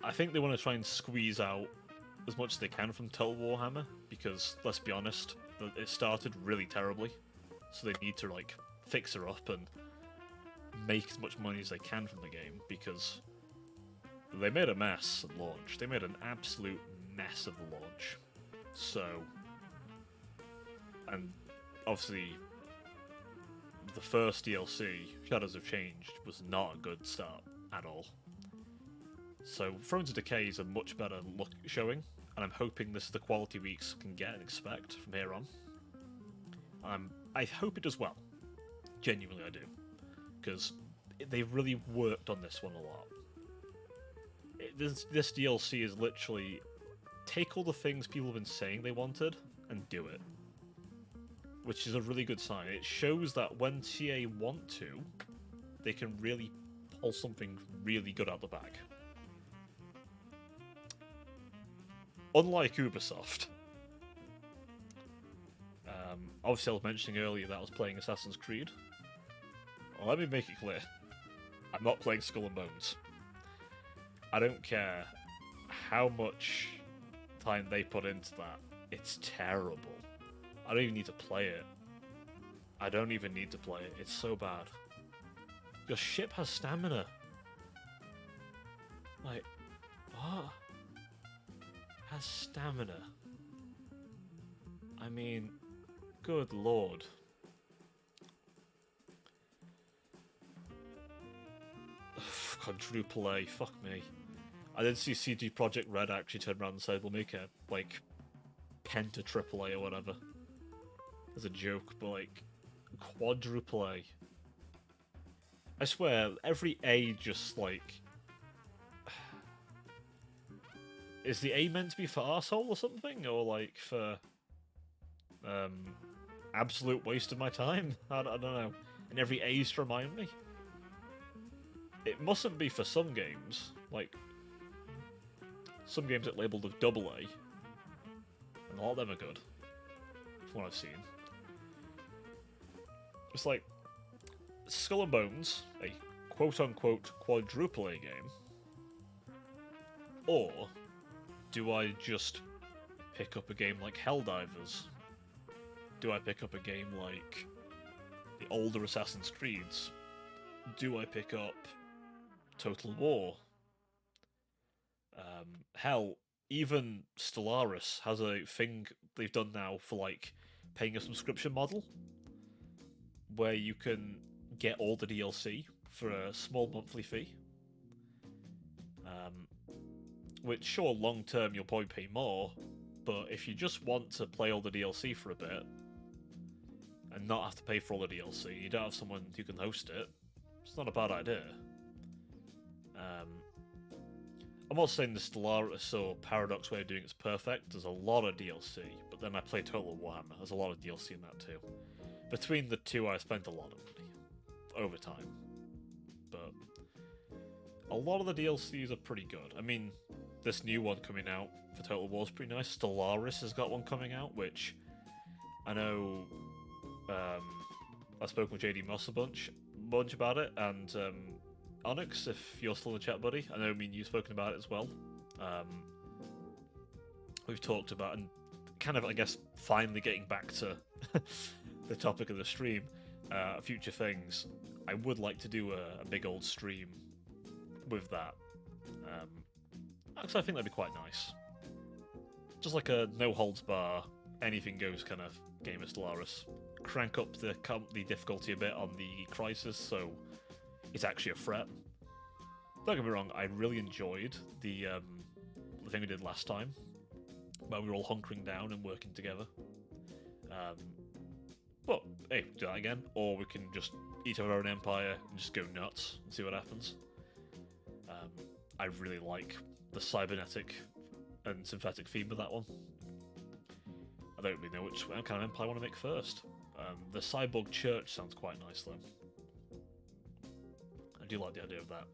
I think they want to try and squeeze out as much as they can from Total Warhammer, because, let's be honest, it started really terribly. So they need to, like, fix her up and make as much money as they can from the game, because they made a mess at launch. They made an absolute mess of the launch. So, and obviously, the first DLC, Shadows of Change, was not a good start at all. So, Thrones of Decay is a much better look showing, and I'm hoping this is the quality we can get and expect from here on. I hope it does well. Genuinely, I do. Because they've really worked on this one a lot. This DLC is literally take all the things people have been saying they wanted and do it. Which is a really good sign. It shows that when TA want to, they can really pull something really good out the bag. Unlike Ubisoft. Obviously I was mentioning earlier that I was playing Assassin's Creed. Well, let me make it clear. I'm not playing Skull and Bones. I don't care how much time they put into that. It's terrible. I don't even need to play it. I don't even need to play it. It's so bad. Your ship has stamina. Like, what? Has stamina? I mean, good lord. Quadruple A, fuck me. I did see CD Projekt Red actually turn around and say we'll make a, like, Penta AAA or whatever. As a joke, but like, quadruple A. I swear, every A just like... Is the A meant to be for arsehole or something? Or like for... absolute waste of my time? I don't know. And every A's to remind me? It mustn't be for some games. Like, some games that labelled as double A. And a lot of them are good. From what I've seen. It's like, Skull and Bones, a quote-unquote quadruple A game, or do I just pick up a game like Helldivers? Do I pick up a game like the older Assassin's Creeds? Do I pick up Total War? Hell, even Stellaris has a thing they've done now for like paying a subscription model, where you can get all the DLC for a small monthly fee. Which, sure, long term you'll probably pay more, but if you just want to play all the DLC for a bit, and not have to pay for all the DLC, you don't have someone who can host it, it's not a bad idea. I'm not saying the Stellaris or Paradox way of doing it's perfect, there's a lot of DLC, but then I play Total Warhammer, there's a lot of DLC in that too. Between the two, I spent a lot of money over time, but a lot of the DLCs are pretty good. I mean, this new one coming out for Total War is pretty nice. Stellaris has got one coming out, which I know I've spoken with JD Moss a bunch about it, and Onyx, if you're still in the chat, buddy, I know you've spoken about it as well. We've talked about, and kind of, I guess, finally getting back to the topic of the stream, future things. I would like to do a big old stream with that. Because I think that'd be quite nice. Just like a no-holds-bar, anything-goes kind of game of Stellaris. Crank up the difficulty a bit on the Crisis, so it's actually a threat. Don't get me wrong, I really enjoyed the thing we did last time, where we were all hunkering down and working together. But, hey, do that again, or we can just eat our own empire and just go nuts and see what happens. I really like the cybernetic and synthetic theme of that one. I don't really know which kind of empire I want to make first. The cyborg church sounds quite nice though. I do like the idea of that.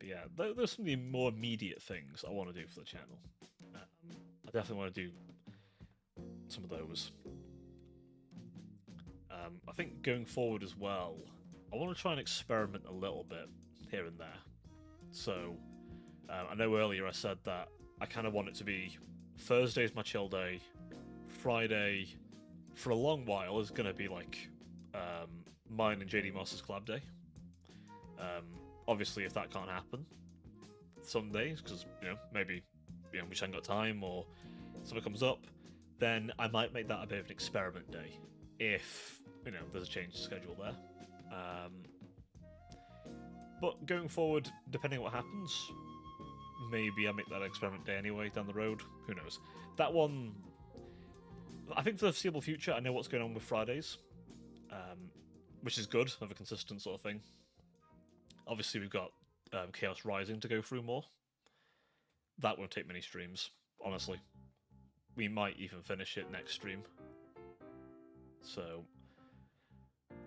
yeah, there's some of the more immediate things I want to do for the channel. I definitely want to do some of those. I think going forward as well, I want to try and experiment a little bit here and there. So, I know earlier I said that I kind of want it to be Thursday's my chill day, Friday, for a long while, is going to be like mine and JD Moss's collab day. Obviously, if that can't happen some days, because maybe we just haven't got time or something comes up, then I might make that a bit of an experiment day if there's a change to schedule there. But going forward, depending on what happens, maybe I make that experiment day anyway down the road. Who knows? That one, I think for the foreseeable future, I know what's going on with Fridays, which is good, have a consistent sort of thing. Obviously, we've got Chaos Rising to go through more. That won't take many streams, honestly. We might even finish it next stream. So,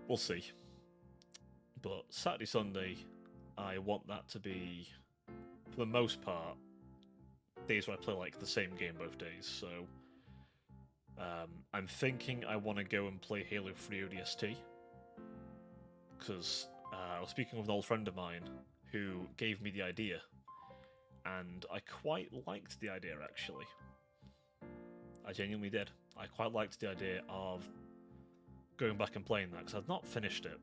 we'll see. But Saturday, Sunday, I want that to be, for the most part, days where I play like the same game both days. So, I'm thinking I want to go and play Halo 3 ODST. Because I was speaking with an old friend of mine who gave me the idea. And I quite liked the idea, actually. I genuinely did. I quite liked the idea of going back and playing that, because I've not finished it.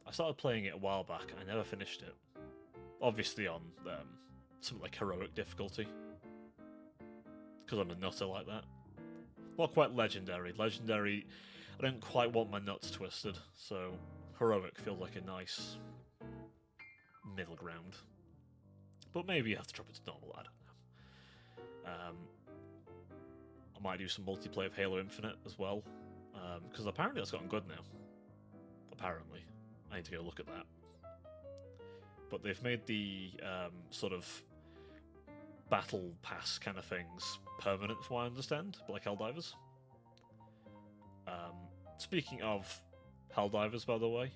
I started playing it a while back, I never finished it. Obviously on something like heroic difficulty. Because I'm a nutter like that. Not quite legendary. Legendary, I don't quite want my nuts twisted, so heroic feels like a nice middle ground. But maybe you have to drop it to normal, I don't know. I might do some multiplayer of Halo Infinite as well, because apparently that's gotten good now. Apparently. I need to go look at that. But they've made the sort of battle pass kind of things permanent, from what I understand, like Helldivers. Speaking of Helldivers, by the way,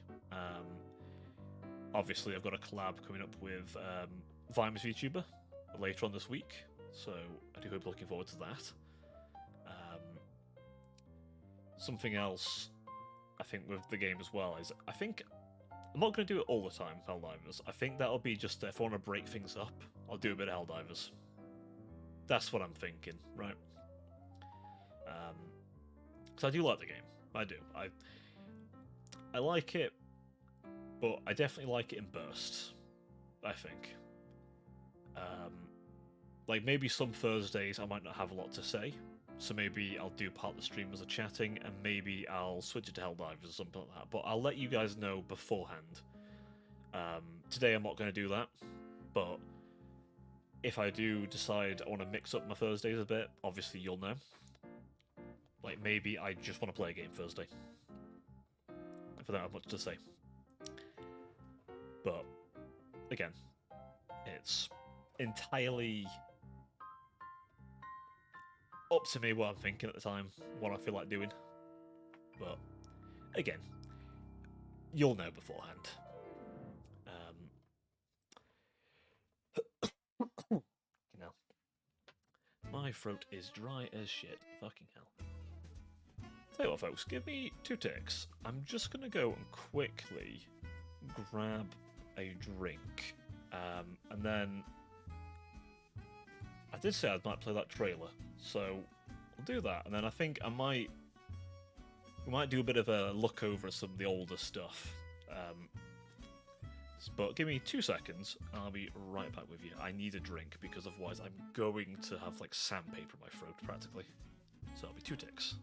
obviously I've got a collab coming up with Vime's Vtuber later on this week, so I do hope looking forward to that. Something else I think with the game as well is, I think I'm not going to do it all the time, Helldivers. I think that'll be just if I want to break things up, I'll do a bit of Helldivers. That's what I'm thinking, right? Because I do like the game. I do. I like it, but I definitely like it in bursts, I think. Like, maybe some Thursdays I might not have a lot to say, so maybe I'll do part of the stream as a chatting, and maybe I'll switch it to Helldivers or something like that, but I'll let you guys know beforehand. Today I'm not going to do that, but if I do decide I want to mix up my Thursdays a bit, obviously you'll know. Like, maybe I just want to play a game Thursday, if I don't have much to say. But, again, it's entirely up to me what I'm thinking at the time, what I feel like doing. But, again, you'll know beforehand. My throat is dry as shit. Fucking hell. Tell you what, folks, give me 2 ticks. I'm just gonna go and quickly grab a drink. And then I did say I might play that trailer, so I'll do that. And then I think we might do a bit of a look over some of the older stuff. But give me 2 seconds, and I'll be right back with you. I need a drink, because otherwise I'm going to have, like, sandpaper in my throat, practically. So it'll be 2 ticks.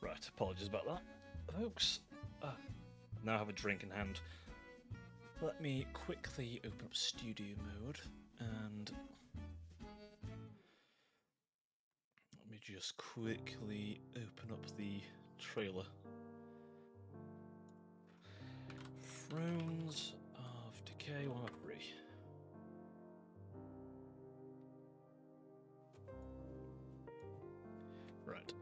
Right, apologies about that, folks. Now I have a drink in hand. Let me quickly open up studio mode and let me just quickly open up the trailer. Thrones of Decay 1 of 3. Right,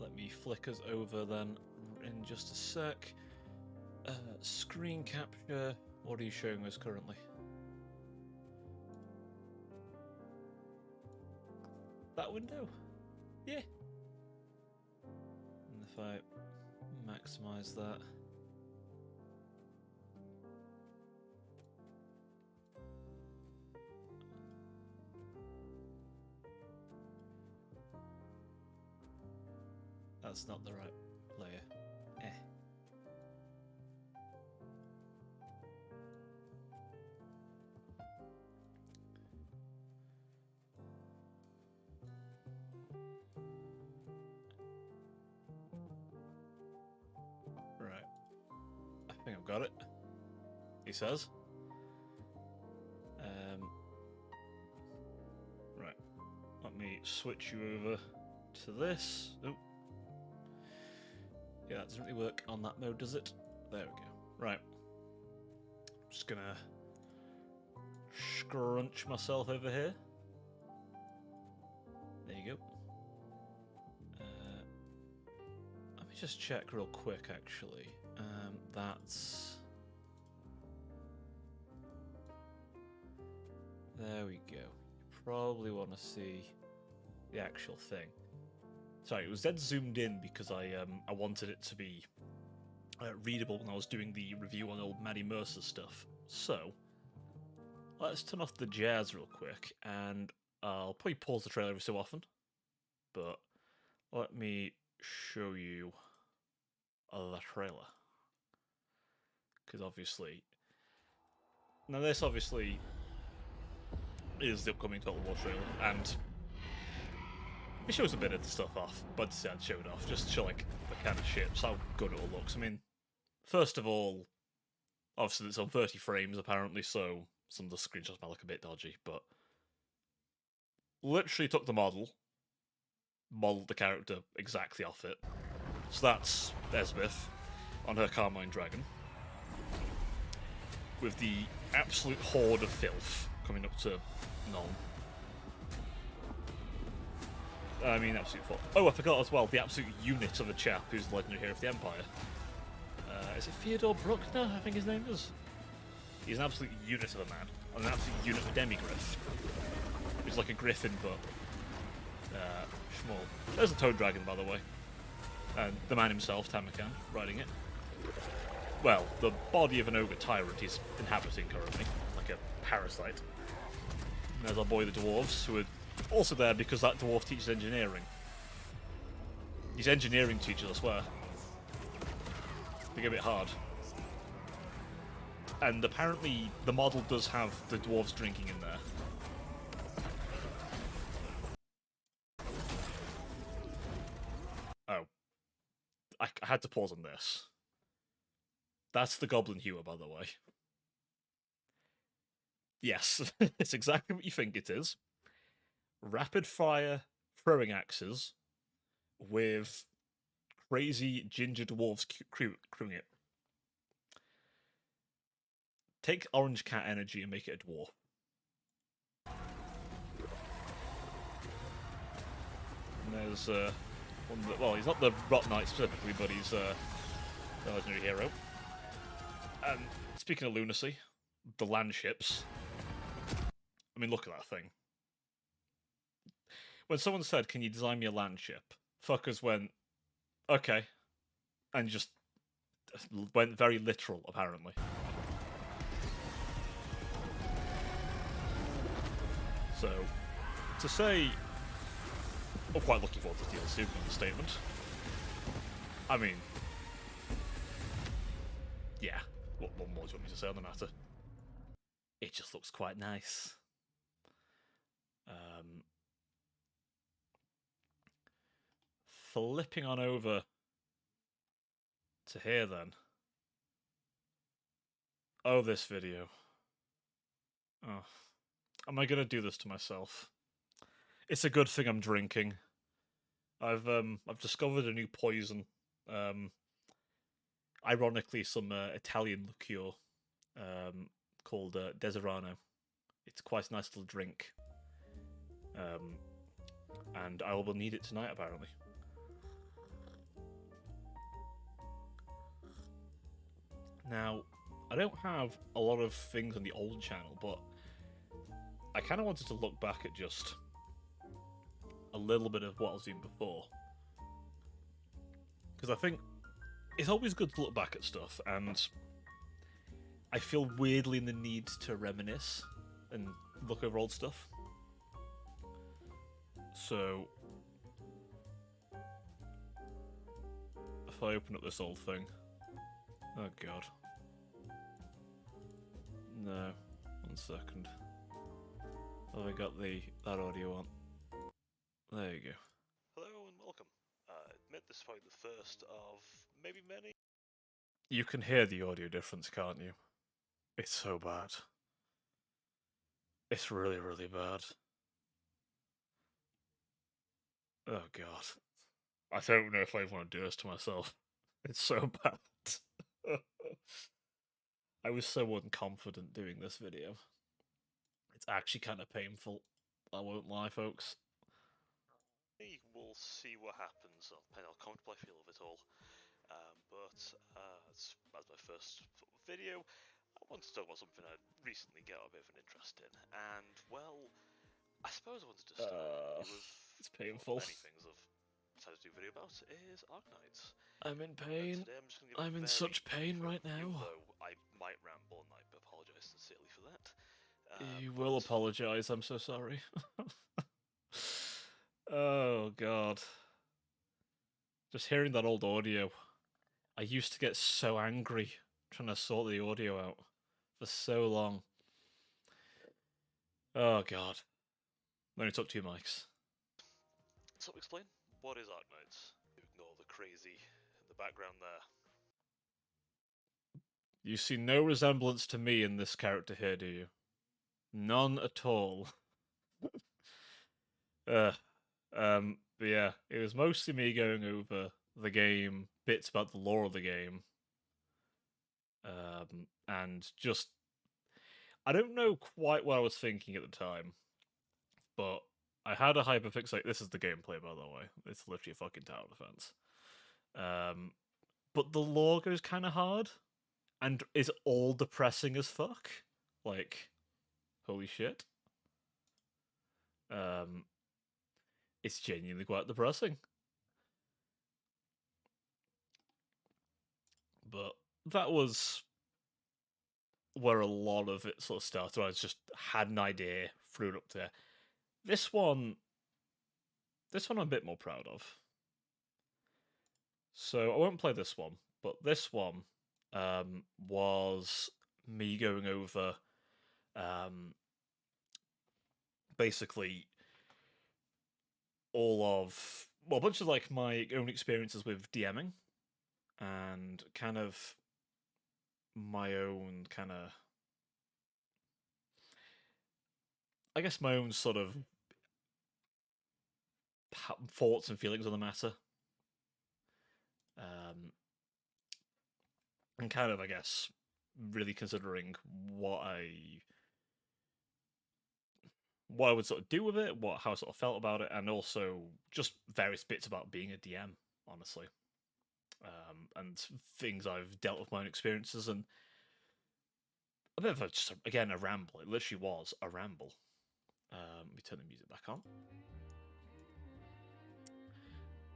let me flick us over then in just a sec. Screen capture, what are you showing us currently? That window? Yeah. And if I maximize that. That's not the right layer. Right. I think I've got it. He says. Right. Let me switch you over to this. Oh. Yeah, that doesn't really work on that mode, does it? There we go. Right. I'm just gonna scrunch myself over here. There you go. Let me just check real quick, actually. That's... There we go. You probably want to see the actual thing. Sorry, it was dead zoomed in because I wanted it to be readable when I was doing the review on old Maddie Mercer stuff. So, let's turn off the jazz real quick, and I'll probably pause the trailer every so often. But let me show you the trailer. Because obviously... Now this obviously is the upcoming Total War trailer, and it shows a bit of the stuff off, but I'd show it off, just to show like the kind of ships, how good it all looks. I mean, first of all, obviously it's on 30 frames apparently, so some of the screenshots might look a bit dodgy, but literally took the modelled the character exactly off it. So that's Esbeth on her Carmine Dragon, with the absolute horde of filth coming up to none. I mean, absolute fun. Oh, I forgot as well, the absolute unit of a chap who's the legendary hero of the Empire. Is it Theodore Bruckner? I think his name is. He's an absolute unit of a man. And an absolute unit of a demigriff. He's like a griffin, but small. There's a toad dragon, by the way. And the man himself, Tamakan, riding it. Well, the body of an ogre tyrant he's inhabiting currently, like a parasite. And there's our boy, the dwarves, who are also there because that dwarf teaches engineering. He's engineering teachers, I swear. They get a bit hard. And apparently the model does have the dwarves drinking in there. Oh. I had to pause on this. That's the Goblin Hewer, by the way. Yes, it's exactly what you think it is. Rapid fire throwing axes with crazy ginger dwarves crewing it. Take orange cat energy and make it a dwarf. And there's one that, well, he's not the Rot Knight specifically, but he's the legendary hero. And speaking of lunacy, the land ships. I mean, look at that thing. When someone said, "Can you design me a land ship?" fuckers went, "Okay," and just went very literal, apparently. So, to say, I'm quite looking forward to DLC, would be the statement. I mean, yeah, what more do you want me to say on the matter? It just looks quite nice. Flipping on over to here then. Oh, this video. Oh. Am I gonna do this to myself? It's a good thing I'm drinking. I've discovered a new poison. Ironically, some Italian liqueur called Deserano. It's quite a nice little drink. And I will need it tonight, apparently. Now, I don't have a lot of things on the old channel, but I kind of wanted to look back at just a little bit of what I was doing before. Because I think it's always good to look back at stuff, and I feel weirdly in the need to reminisce and look over old stuff. So, if I open up this old thing... Oh god. No. 1 second. Have I got that audio on? There you go. Hello and welcome. Admit this is probably the first of maybe many. You can hear the audio difference, can't you? It's so bad. It's really, really bad. Oh god. I don't know if I want to do this to myself. It's so bad. I was so unconfident doing this video. It's actually kind of painful. I won't lie, folks. We'll see what happens, depending on how comfortable I feel with it all. As my first sort of video, I wanted to talk about something I recently got a bit of an interest in. And, well, I suppose I wanted to start with it's painful. Many things I've decided to do a video about is Arknights. I'm in pain. I'm in such pain right now. Though I might ramble and I apologise sincerely for that. You will apologise, I'm so sorry. Oh god. Just hearing that old audio. I used to get so angry trying to sort the audio out for so long. Oh god. Let me talk to you, mics. So explain, what is Arknights? Ignore the crazy in the background there. You see no resemblance to me in this character here, do you? None at all. But yeah, it was mostly me going over the game, bits about the lore of the game, and just... I don't know quite what I was thinking at the time, but I had a hyperfixate. This is the gameplay, by the way. It's literally a fucking tower defense. But the lore goes kind of hard, and is all depressing as fuck. Like, holy shit. It's genuinely quite depressing. But that was where a lot of it sort of started. I just had an idea, threw it up there. This one I'm a bit more proud of. So I won't play this one, but this one was me going over basically all of, well, a bunch of like my own experiences with DMing and kind of my own kind of, I guess my own sort of thoughts and feelings on the matter. And kind of, I guess, really considering what I would sort of do with it, how I sort of felt about it, and also just various bits about being a DM, honestly. And things I've dealt with my own experiences, and a bit of again, a ramble. It literally was a ramble. Let me turn the music back on.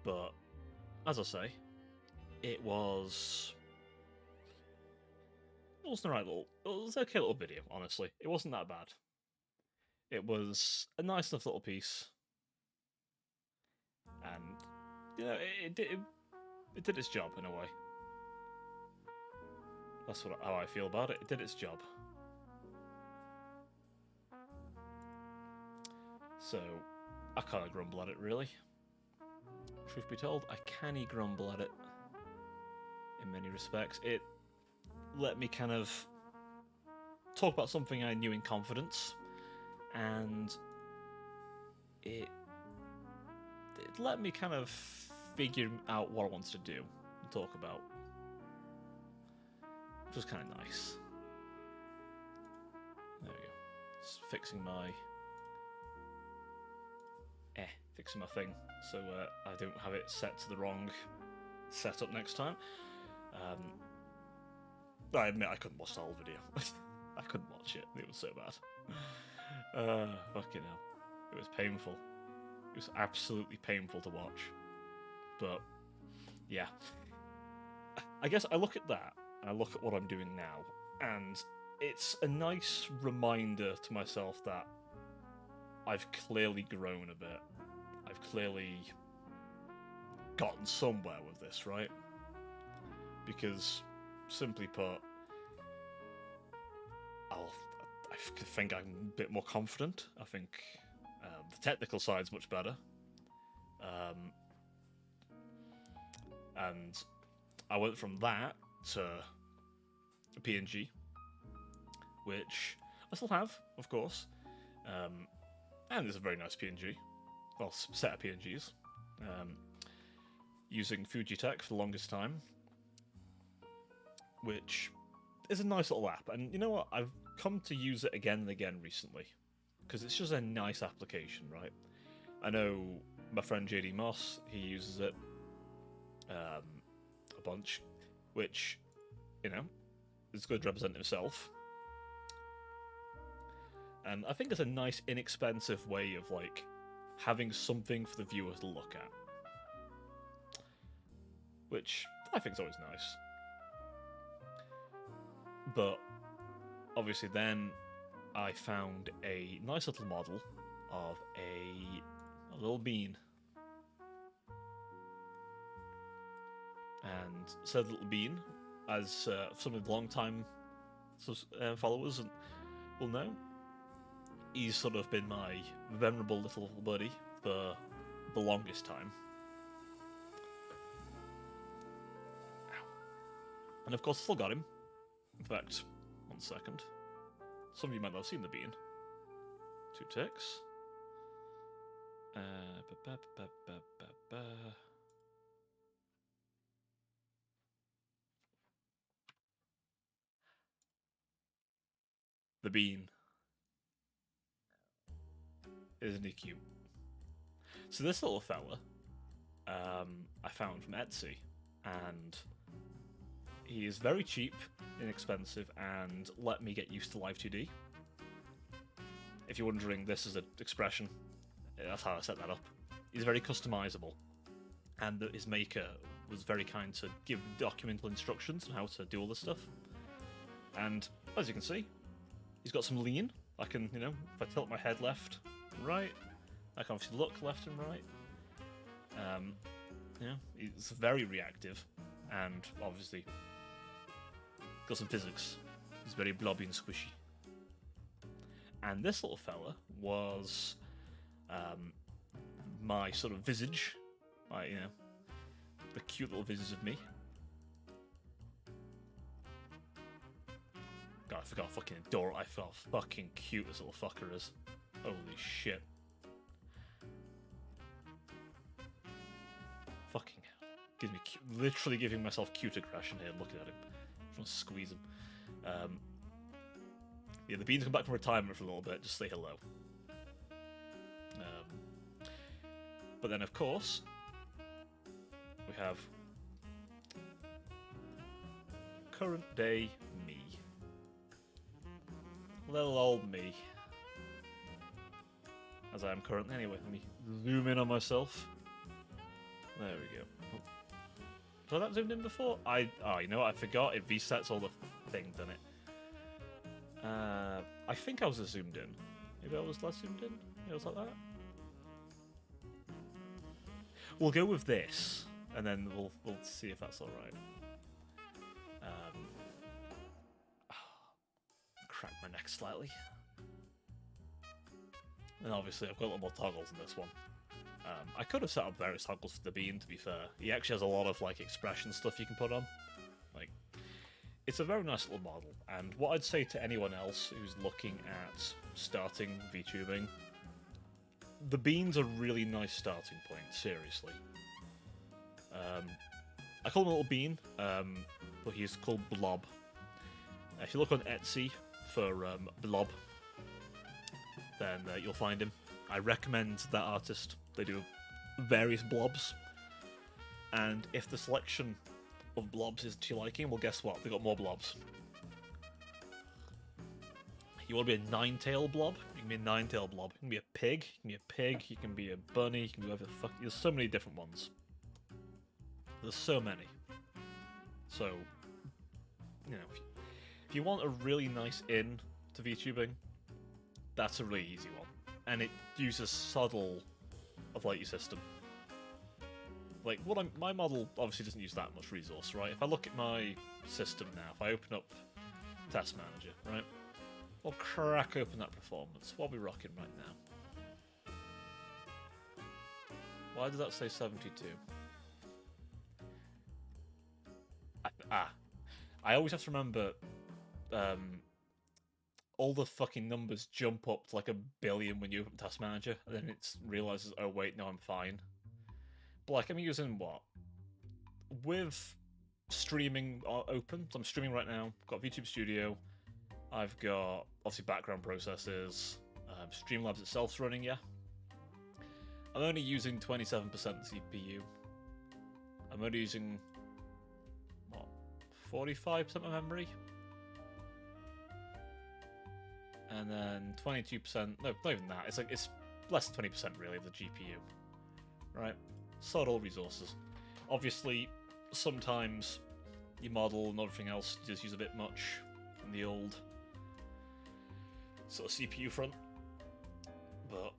But, as I say, it was it was an okay little video, honestly. It wasn't that bad. It was a nice enough little piece. And, you know, it did its job in a way. That's how I feel about it. It did its job. So, I can't grumble at it, really. Truth be told, I can't grumble at it. in many respects. It let me kind of talk about something I knew in confidence, and it let me kind of figure out what I wanted to do and talk about, which was kind of nice. There we go. Just fixing my thing so I don't have it set to the wrong setup next time. I admit I couldn't watch the whole video. I couldn't watch it. It was so bad. Fucking hell. It was painful. It was absolutely painful to watch. But, yeah. I guess I look at that, and I look at what I'm doing now, and it's a nice reminder to myself that I've clearly grown a bit. I've clearly gotten somewhere with this, right? Because, simply put, I think I'm a bit more confident. I think the technical side's much better. And I went from that to a PNG, which I still have, of course. And it's a very nice PNG. Well, set of PNGs. Using Fujitech for the longest time, which is a nice little app. And you know what? I've come to use it again and again recently, because it's just a nice application, right? I know my friend JD Moss, he uses it a bunch, which, you know, is good to represent himself. And I think it's a nice, inexpensive way of, like, having something for the viewer to look at, which I think is always nice. But obviously then I found a nice little model of a little bean. And said little bean, as some of the long-time followers will know, he's sort of been my venerable little buddy for the longest time. Ow. And of course I still got him. In fact, 1 second. Some of you might not have seen the bean. 2 ticks. The bean. Isn't he cute? So this little fella, I found from Etsy, and he is very cheap, inexpensive, and let me get used to Live 2D. If you're wondering, this is an expression. That's how I set that up. He's very customizable, and his maker was very kind to give documental instructions on how to do all this stuff. And as you can see, he's got some lean. I can, you know, if I tilt my head left, right, I can obviously look left and right. Yeah, it's very reactive, and obviously got some physics. He's very blobby and squishy. And this little fella was my sort of visage, you know, the cute little visage of me. God, I forgot how fucking adorable. I forgot how fucking cute this little fucker is. Holy shit. Fucking hell. Gives me literally giving myself cute aggression here looking at him. Just want to squeeze him. Yeah, the bean's come back from retirement for a little bit. Just say hello. But then, of course, we have current day me. Little old me. As I am currently. Anyway, let me zoom in on myself. There we go. Did I have that zoomed in before? Oh, you know what? I forgot. It resets all the things, doesn't it? I think I was zoomed in. Maybe I was less zoomed in? It was like that? We'll go with this, and then we'll see if that's alright. Crack my neck slightly. And obviously I've got a lot more toggles in this one. I could have set up various toggles for the bean, to be fair. He actually has a lot of like expression stuff you can put on. it's a very nice little model, and what I'd say to anyone else who's looking at starting VTubing, the bean's a really nice starting point, seriously. I call him a little bean, but he's called Blob. If you look on Etsy for Blob, then you'll find him. I recommend that artist. They do various blobs, and if the selection of blobs is to your liking, well, guess what? They've got more blobs. You want to be a nine-tail blob? You can be a nine-tail blob. You can be a pig. You can be a pig. You can be a bunny. You can be whatever the fuck. There's so many different ones. There's so many. So, you know, if you want a really nice in to VTubing, that's a really easy one. And it uses subtle of like your system. Like my model obviously doesn't use that much resource, right? If I look at my system now, if I open up Task Manager, right? I'll crack open that performance. What are we rocking right now? Why did that say 72? I always have to remember all the fucking numbers jump up to like 1 billion when you open Task Manager, and then it realizes, oh wait, no, I'm fine. But like, I'm using what? With streaming open, so I'm streaming right now, I've got VTube Studio, I've got obviously background processes, Streamlabs itself's running, yeah. I'm only using 27% CPU. I'm only using, what, 45% of memory? And then 22%, no, not even that, it's less than 20% really of the GPU, right? Subtle resources. Obviously, sometimes your model and everything else does use a bit much in the old sort of CPU front, but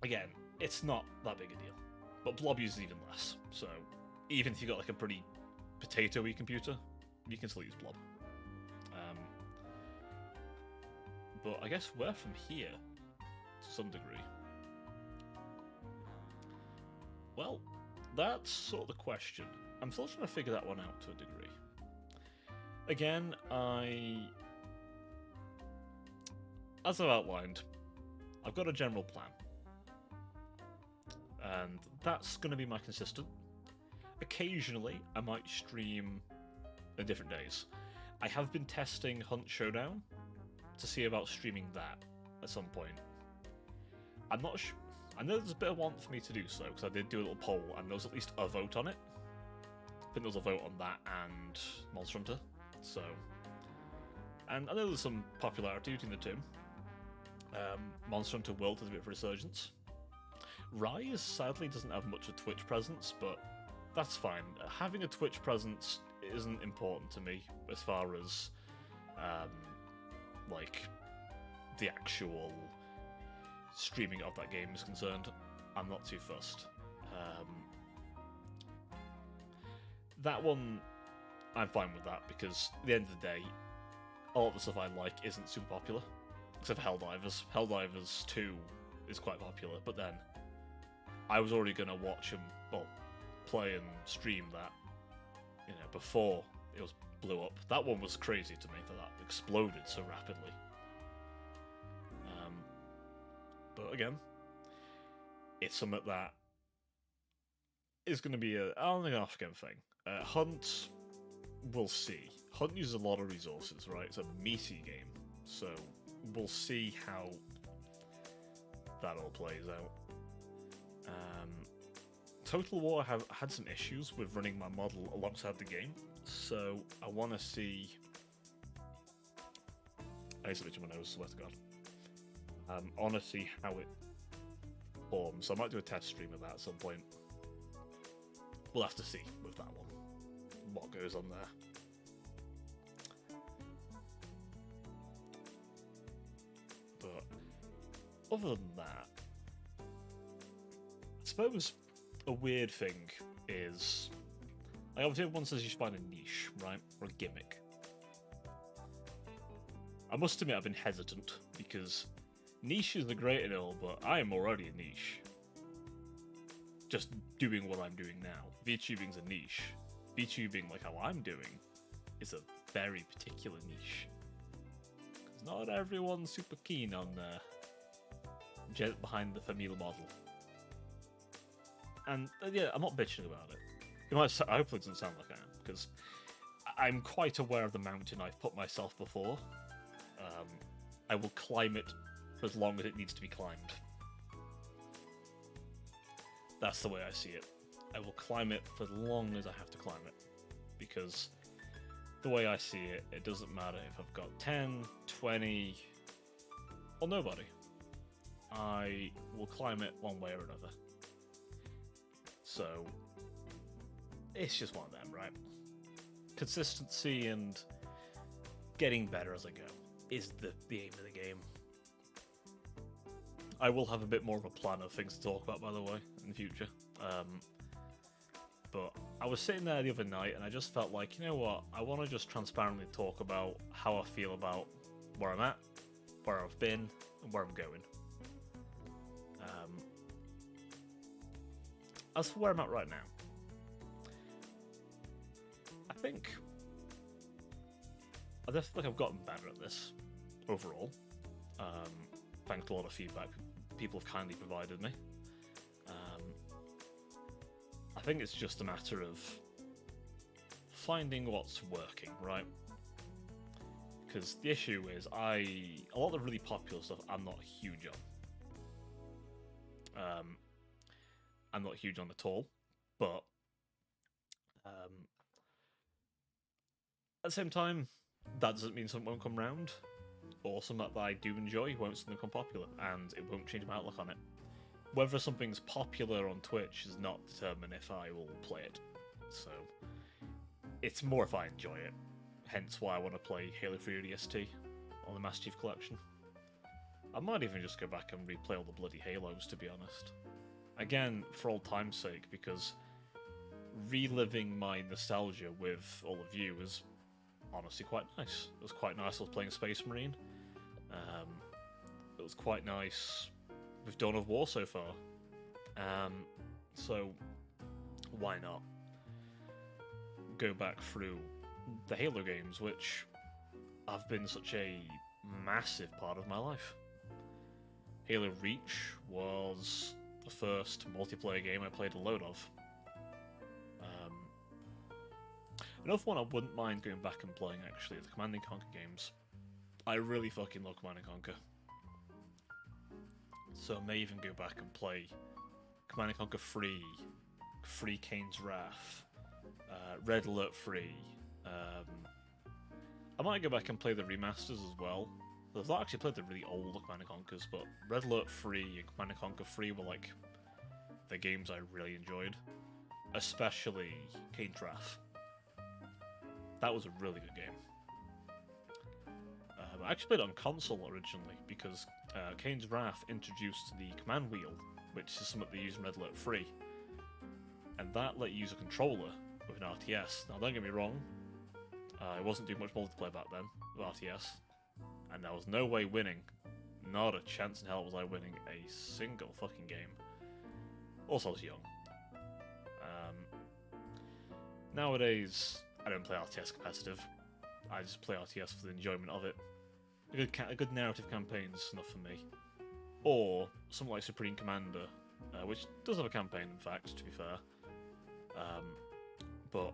again, it's not that big a deal. But Blob uses even less, so even if you've got like a pretty potato-y computer, you can still use Blob. But I guess where from here, to some degree? Well, that's sort of the question. I'm still trying to figure that one out to a degree. Again, as I've outlined, I've got a general plan. And that's going to be my consistent. Occasionally, I might stream on different days. I have been testing Hunt Showdown to see about streaming that at some point. I'm not sure. I know there's a bit of want for me to do so, because I did do a little poll, and there was at least a vote on it. I think there was a vote on that and Monster Hunter, so... And I know there's some popularity between the two. Monster Hunter World has a bit of a resurgence. Rise, sadly, doesn't have much of a Twitch presence, but that's fine. Having a Twitch presence isn't important to me, as far as, like, the actual streaming of that game is concerned. I'm not too fussed. That one, I'm fine with that, because at the end of the day, a lot of the stuff I like isn't super popular, except for Helldivers. Helldivers 2 is quite popular, but then I was already going to watch him, well, play and stream that, you know, before it was blew up. That one was crazy to me, that exploded so rapidly. But again, it's something that is going to be an on and off again thing. Hunt, we'll see. Hunt uses a lot of resources, right? It's a meaty game, so we'll see how that all plays out. Total War have had some issues with running my model alongside the game, so I want to see... I need to itch my nose, swear to God. I want to see how it performs, so I might do a test stream of that at some point. We'll have to see with that one, what goes on there. But other than that, I suppose a weird thing is, like, obviously everyone says you should find a niche, right, or a gimmick. I must admit I've been hesitant, because niches are great and all, but I am already a niche. Just doing what I'm doing now. VTubing's a niche. VTubing, like how I'm doing, is a very particular niche. Because not everyone's super keen on get behind the familiar model. And yeah, I'm not bitching about it. I hope it doesn't sound like I am, because I'm quite aware of the mountain I've put myself before. I will climb it for as long as it needs to be climbed. That's the way I see it. I will climb it for as long as I have to climb it. Because the way I see it, it doesn't matter if I've got 10, 20, or nobody. I will climb it one way or another. So, it's just one of them, right? Consistency and getting better as I go is the aim of the game. I will have a bit more of a plan of things to talk about, by the way, in the future. But I was sitting there the other night and I just felt like, you know what, I want to just transparently talk about how I feel about where I'm at, where I've been, and where I'm going. As for where I'm at right now, I think I definitely think I've gotten better at this overall. Thanks to a lot of feedback people have kindly provided me. I think it's just a matter of finding what's working, right? Because the issue is, a lot of the really popular stuff I'm not huge on. I'm not huge on at all, but at the same time, that doesn't mean something won't come round, or something that I do enjoy won't suddenly become popular, and it won't change my outlook on it. Whether something's popular on Twitch does not determine if I will play it, so it's more if I enjoy it. Hence why I want to play Halo 3 ODST on the Master Chief Collection. I might even just go back and replay all the bloody Halos, to be honest. Again, for old time's sake, because reliving my nostalgia with all of you was honestly quite nice. It was quite nice I was playing Space Marine. It was quite nice with Dawn of War so far. So, why not go back through the Halo games, which have been such a massive part of my life. Halo Reach was the first multiplayer game I played a load of. Another one I wouldn't mind going back and playing, actually, is the Command & Conquer games. I really fucking love Command & Conquer. So I may even go back and play Command & Conquer 3, Free Kane's Wrath, Red Alert 3. I might go back and play the remasters as well. I've not actually played the really old Command & Conquers, but Red Alert 3 and Command & Conquer 3 were like the games I really enjoyed. Especially Kane's Wrath. That was a really good game. I actually played it on console originally because Kane's Wrath introduced the command wheel, which is something they use in Red Alert 3. And that let you use a controller with an RTS. Now, don't get me wrong, I wasn't doing much multiplayer back then with RTS, and there was no way winning. Not a chance in hell was I winning a single fucking game. Also, I was young. Nowadays, I don't play RTS competitive. I just play RTS for the enjoyment of it. A good narrative campaign is enough for me. Or something like Supreme Commander, which does have a campaign, in fact, to be fair. But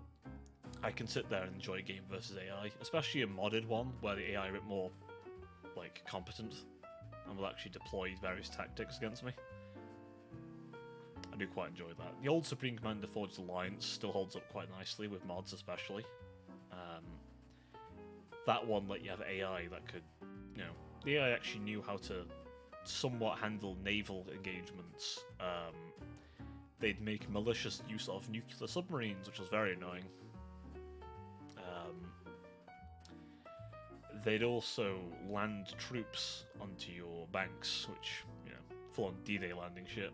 I can sit there and enjoy a game versus AI, especially a modded one where the AI are a bit more like competent and will actually deploy various tactics against me. I do quite enjoy that. The old Supreme Commander Forged Alliance still holds up quite nicely with mods, especially. That one let you have AI that could, you know, the AI actually knew how to somewhat handle naval engagements. They'd make malicious use of nuclear submarines, which was very annoying. They'd also land troops onto your banks, which, you know, full-on D-Day landing shit.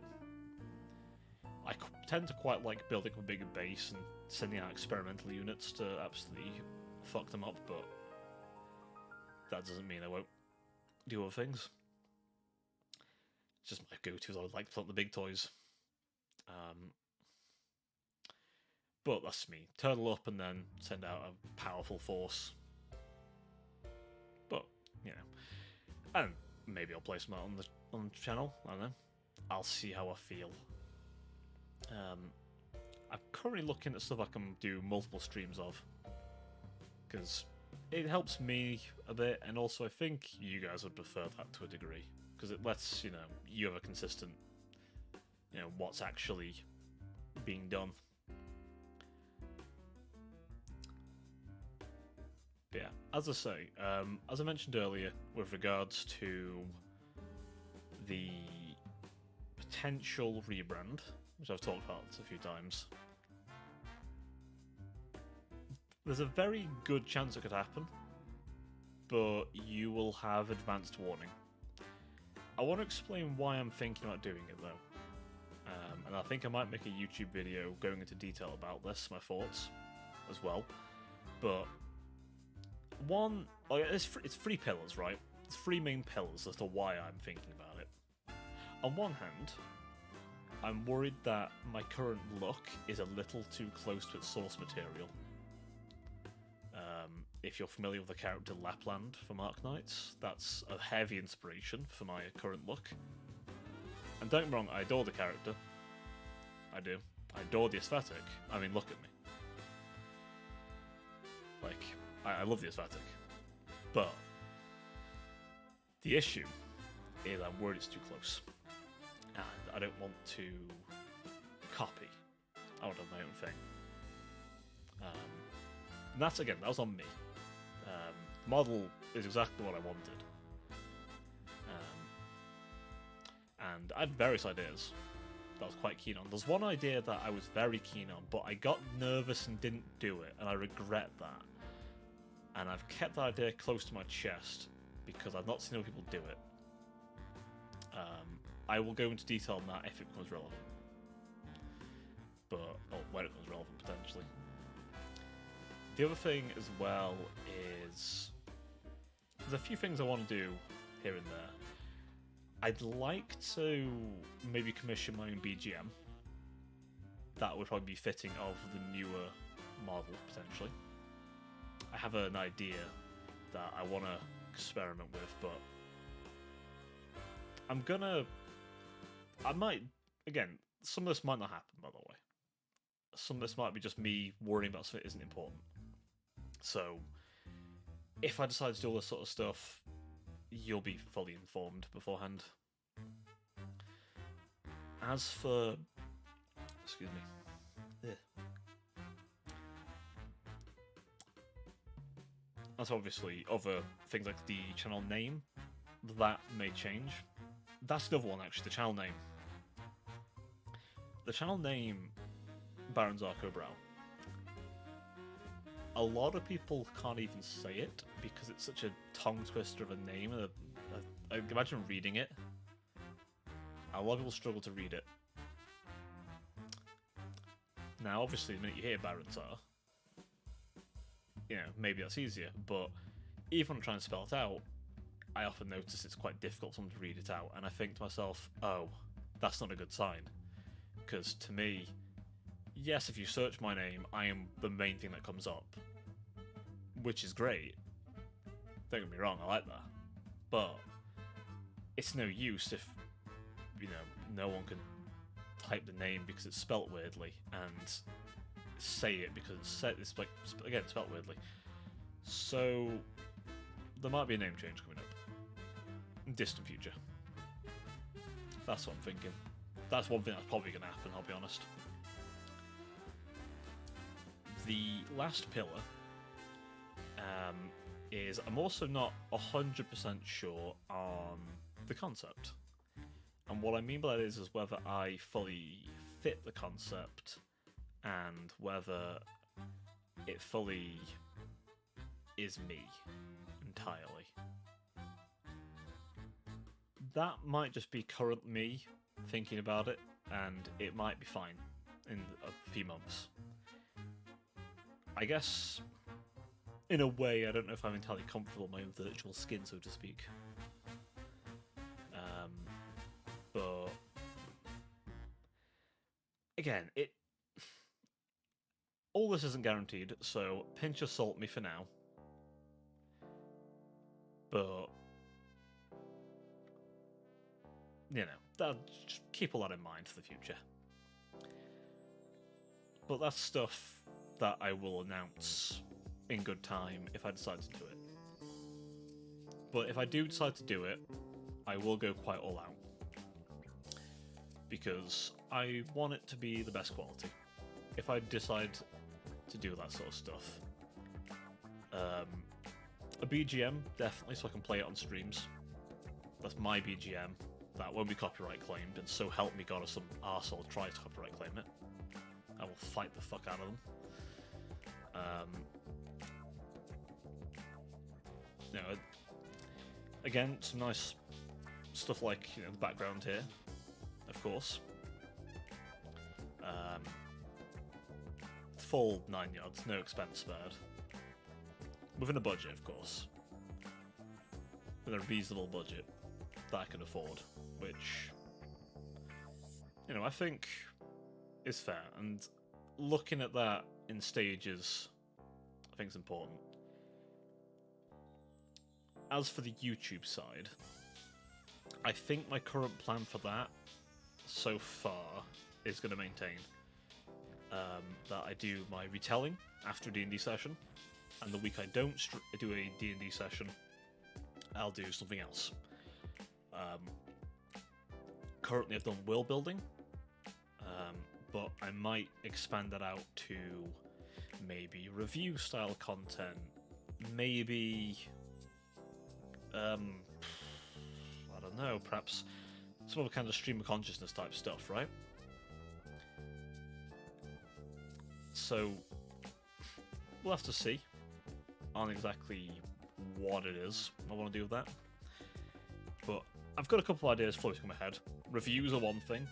I tend to quite like building a bigger base and sending out experimental units to absolutely fuck them up, but that doesn't mean I won't do other things. It's just my go-tos. I would like to put the big toys. But that's me. Turtle up and then send out a powerful force you know, and maybe I'll play some on the channel. I don't know. I'll see how I feel. I'm currently looking at stuff I can do multiple streams of, because it helps me a bit, and also I think you guys would prefer that to a degree, because it lets you have a consistent, what's actually being done. But yeah, as I say, as I mentioned earlier, with regards to the potential rebrand, which I've talked about a few times, there's a very good chance it could happen, but you will have advanced warning. I want to explain why I'm thinking about doing it though, and I think I might make a YouTube video going into detail about this, my thoughts, as well. But one, it's three pillars, right? It's three main pillars as to why I'm thinking about it. On one hand, I'm worried that my current look is a little too close to its source material. If you're familiar with the character Lapland from Arknights, that's a heavy inspiration for my current look. And don't get me wrong, I adore the character. I do. I adore the aesthetic. I mean, look at me. Like, I love the aesthetic. But the issue is I'm worried it's too close. And I don't want to copy. I want to have my own thing. And that's, again, that was on me. The model is exactly what I wanted. And I had various ideas that I was quite keen on. There's one idea that I was very keen on, but I got nervous and didn't do it, and I regret that. And I've kept that idea close to my chest, because I've not seen other people do it. I will go into detail on that if it becomes relevant. When it becomes relevant, potentially. The other thing as well is there's a few things I want to do here and there. I'd like to maybe commission my own BGM. That would probably be fitting of the newer model, potentially. I have an idea that I want to experiment with, but again, some of this might not happen, by the way. Some of this might be just me worrying about stuff that isn't important. So, if I decide to do all this sort of stuff, you'll be fully informed beforehand. As for... Excuse me. As obviously other things like the channel name, that may change. That's the other one, actually, the channel name. The channel name, Baron's Arco Brow. A lot of people can't even say it because it's such a tongue twister of a name. I imagine reading it. A lot of people struggle to read it. Now, obviously, the minute you hear Baronzar, maybe that's easier, but even when I'm trying to spell it out, I often notice it's quite difficult for someone to read it out, and I think to myself, oh, that's not a good sign. Because to me, yes, if you search my name, I am the main thing that comes up, which is great. Don't get me wrong, I like that. But it's no use if, no one can type the name because it's spelt weirdly, and say it because it's like, again, spelt weirdly. So there might be a name change coming up in distant future. That's what I'm thinking. That's one thing that's probably going to happen, I'll be honest. The last pillar is I'm also not 100% sure on the concept. And what I mean by that is whether I fully fit the concept and whether it fully is me entirely. That might just be current me thinking about it, and it might be fine in a few months. I guess, in a way, I don't know if I'm entirely comfortable in my own virtual skin, so to speak. But again, all this isn't guaranteed, so pinch of salt me for now. But just keep all that in mind for the future. But that's stuff that I will announce in good time if I decide to do it. But if I do decide to do it, I will go quite all out. Because I want it to be the best quality. If I decide to do that sort of stuff. A BGM, definitely, so I can play it on streams. That's my BGM. That won't be copyright claimed, and so help me God if some arsehole tries to copyright claim it. I will fight the fuck out of them. Again, some nice stuff like the background here, of course. Full 9 yards, no expense spared. Within a budget, of course. With a reasonable budget that I can afford, which, I think is fair. And looking at that in stages, I think is important. As for the YouTube side, I think my current plan for that so far is going to maintain that I do my retelling after a D&D session, and the week I don't do a D&D session, I'll do something else. Currently I've done world building, but I might expand that out to maybe review style content, maybe I don't know, perhaps some other kind of stream of consciousness type stuff, right? So we'll have to see on exactly what it is I want to do with that. But I've got a couple of ideas floating in my head. Reviews are one thing.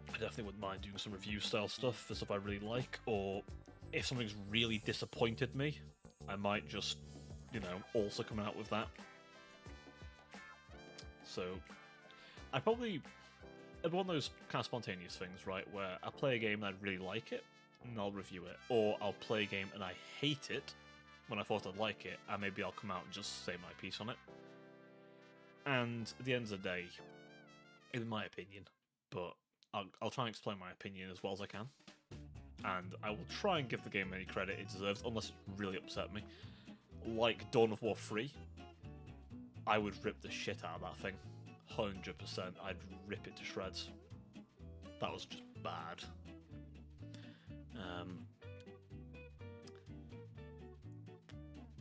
I definitely wouldn't mind doing some review style stuff for stuff I really like, or if something's really disappointed me, I might just, also come out with that. So, it'd be one of those kind of spontaneous things, right, where I play a game and I really like it, and I'll review it. Or I'll play a game and I hate it when I thought I'd like it, and maybe I'll come out and just say my piece on it. And at the end of the day, in my opinion, but I'll try and explain my opinion as well as I can. And I will try and give the game any credit it deserves, unless it really upset me. Like Dawn of War 3, I would rip the shit out of that thing. 100%, I'd rip it to shreds. That was just bad.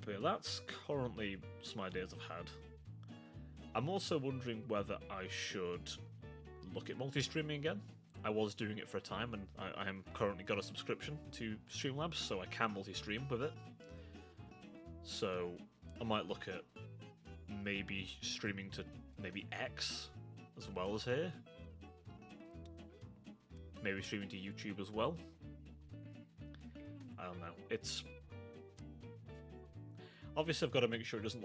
But yeah, that's currently some ideas I've had. I'm also wondering whether I should look at multi-streaming again. I was doing it for a time, and I am currently got a subscription to Streamlabs, so I can multi-stream with it. So I might look at maybe streaming to maybe X as well as here. Maybe streaming to YouTube as well. I don't know. It's obviously I've got to make sure it doesn't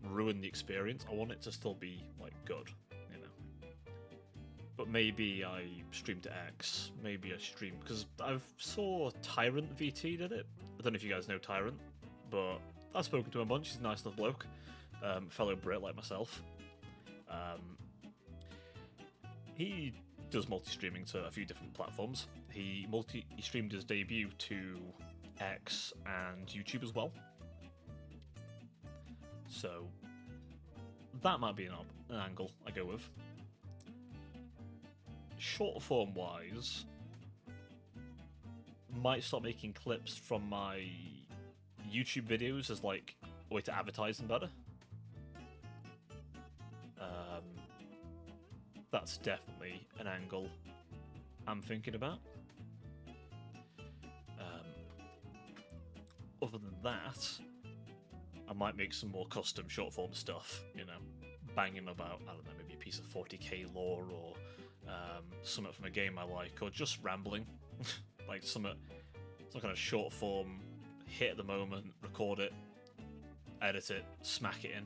ruin the experience. I want it to still be good, But maybe I stream to X. Maybe I stream because I've saw Tyrant VT did it. I don't know if you guys know Tyrant, but I've spoken to him a bunch. He's a nice enough bloke, fellow Brit like myself. He does multi-streaming to a few different platforms. He streamed his debut to X and YouTube as well. So that might be an angle I go with. Short form wise, might start making clips from my YouTube videos as a way to advertise them better. That's definitely an angle I'm thinking about. Other than that, I might make some more custom short form stuff, banging about, I don't know, maybe a piece of 40k lore or something from a game I like, or just rambling. some kind of short form, hit at the moment, record it, edit it, smack it in.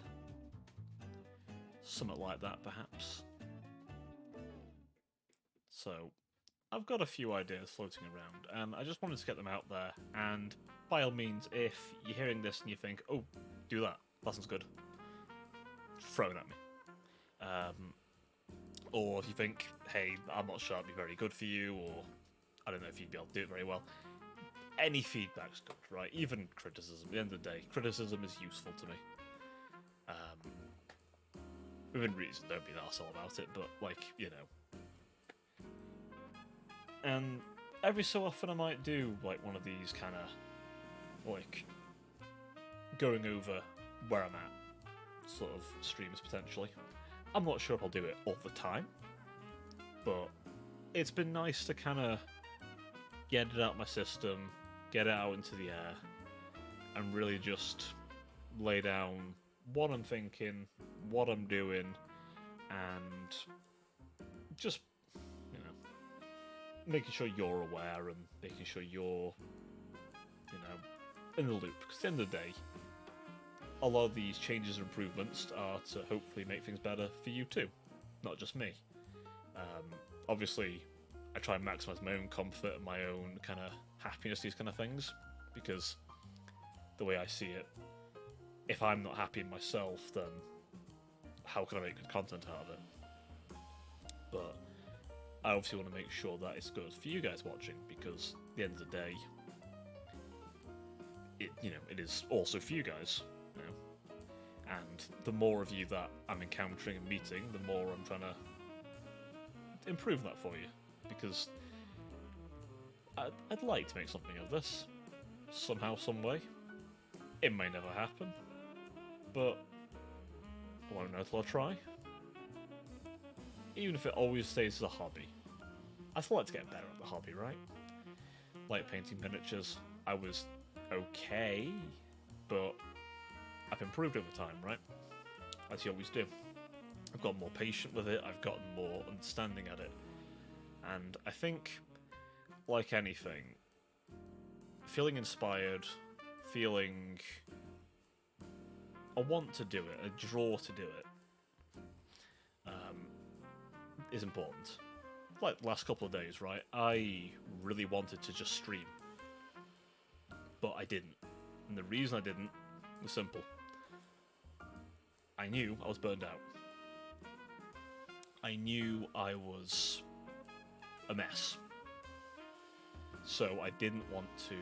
Something like that, perhaps. So, I've got a few ideas floating around, and I just wanted to get them out there. And by all means, if you're hearing this and you think, "Oh, do that. That sounds good," throw it at me. Or if you think, "Hey, I'm not sure that'd be very good for you," or I don't know if you'd be able to do it very well. Any feedback's good, right? Even criticism. At the end of the day, criticism is useful to me. Within reason, don't be an arsehole about it, but, like, you know. And every so often I might do, like, one of these kind of, like, going over where I'm at sort of streams, potentially. I'm not sure if I'll do it all the time, but it's been nice to kind of get it out of my system, get it out into the air, and really just lay down what I'm thinking, what I'm doing, and just, you know, making sure you're aware and making sure you're, you know, in the loop. Because at the end of the day, a lot of these changes and improvements are to hopefully make things better for you too, not just me. Obviously, I try and maximise my own comfort and my own kind of happiness, these kind of things, because the way I see it, if I'm not happy in myself, then how can I make good content out of it? But I obviously want to make sure that it's good for you guys watching, because at the end of the day, it is also for you guys. And the more of you that I'm encountering and meeting, the more I'm trying to improve that for you. Because I'd like to make something of this, somehow, some way. It may never happen, but I won't know till I try. Even if it always stays as a hobby. I still like to get better at the hobby, right? Like painting miniatures, I was okay, but I've improved over time, right? As you always do. I've gotten more patient with it, I've gotten more understanding at it. And I think, like anything, feeling inspired, feeling a want to do it, a draw to do it, is important. Like the last couple of days, right? I really wanted to just stream, but I didn't. And the reason I didn't was simple. I knew I was burned out. I knew I was a mess. So I didn't want to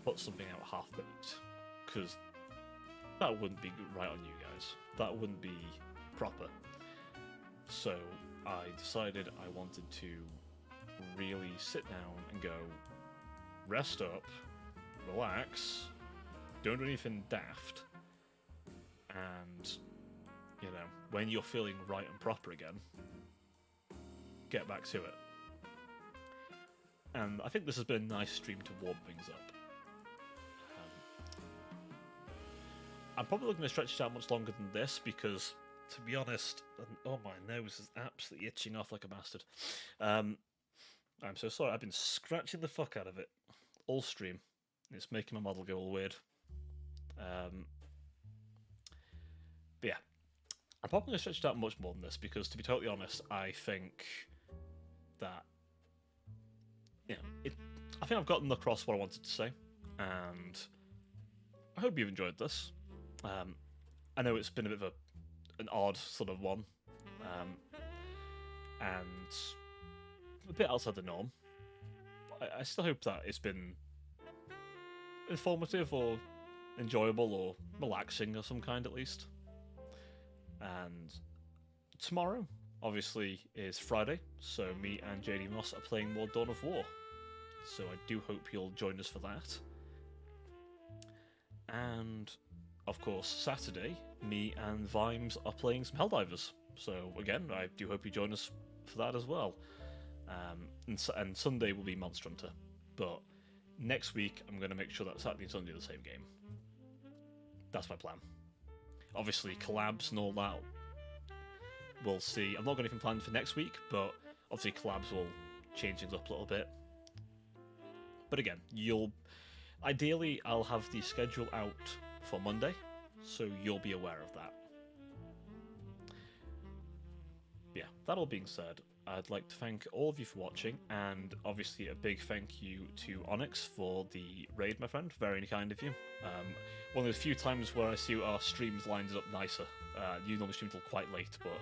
put something out half-baked, because that wouldn't be right on you guys. That wouldn't be proper. So I decided I wanted to really sit down and go, rest up, relax, don't do anything daft, and, you know, when you're feeling right and proper again, get back to it. And I think this has been a nice stream to warm things up. I'm probably looking to stretch it out much longer than this because, to be honest, oh, my nose is absolutely itching off like a bastard. I'm so sorry. I've been scratching the fuck out of it all stream. It's making my model go all weird. But yeah, I'm probably going to stretch it out much more than this because, to be totally honest, I think that, you know, I think I've gotten across what I wanted to say, and I hope you've enjoyed this. I know it's been a bit of an odd sort of one, and a bit outside the norm. But I still hope that it's been informative or enjoyable or relaxing of some kind, at least. And tomorrow, obviously, is Friday, so me and JD Moss are playing more Dawn of War. So I do hope you'll join us for that. And, of course, Saturday, me and Vimes are playing some Helldivers. So, again, I do hope you join us for that as well. And Sunday will be Monster Hunter. But next week, I'm going to make sure that Saturday and Sunday are the same game. That's my plan. Obviously, collabs and all that, we'll see. I'm not got anything planned for next week, but obviously collabs will change things up a little bit. But again, ideally, I'll have the schedule out for Monday, so you'll be aware of that. Yeah, that all being said, I'd like to thank all of you for watching, and obviously a big thank you to Onyx for the raid, my friend. Very kind of you. One of the few times where I see our streams lined up nicer. You normally stream till quite late, but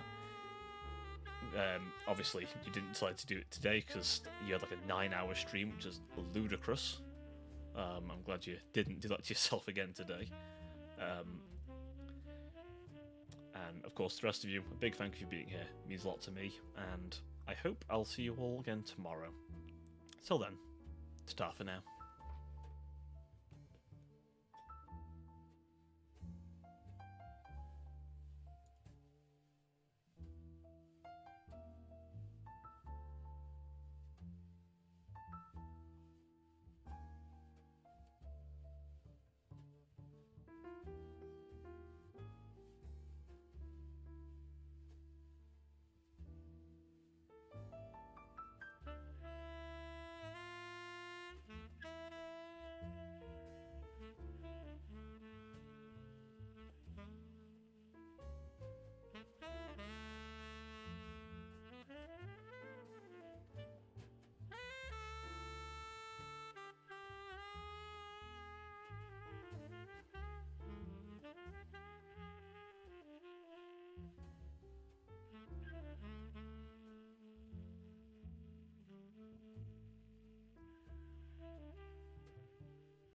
obviously you didn't decide to do it today because you had like a 9-hour stream, which is ludicrous. I'm glad you didn't do that to yourself again today. And of course, the rest of you, a big thank you for being here. It means a lot to me, and I hope I'll see you all again tomorrow. Till then, ta-ta for now.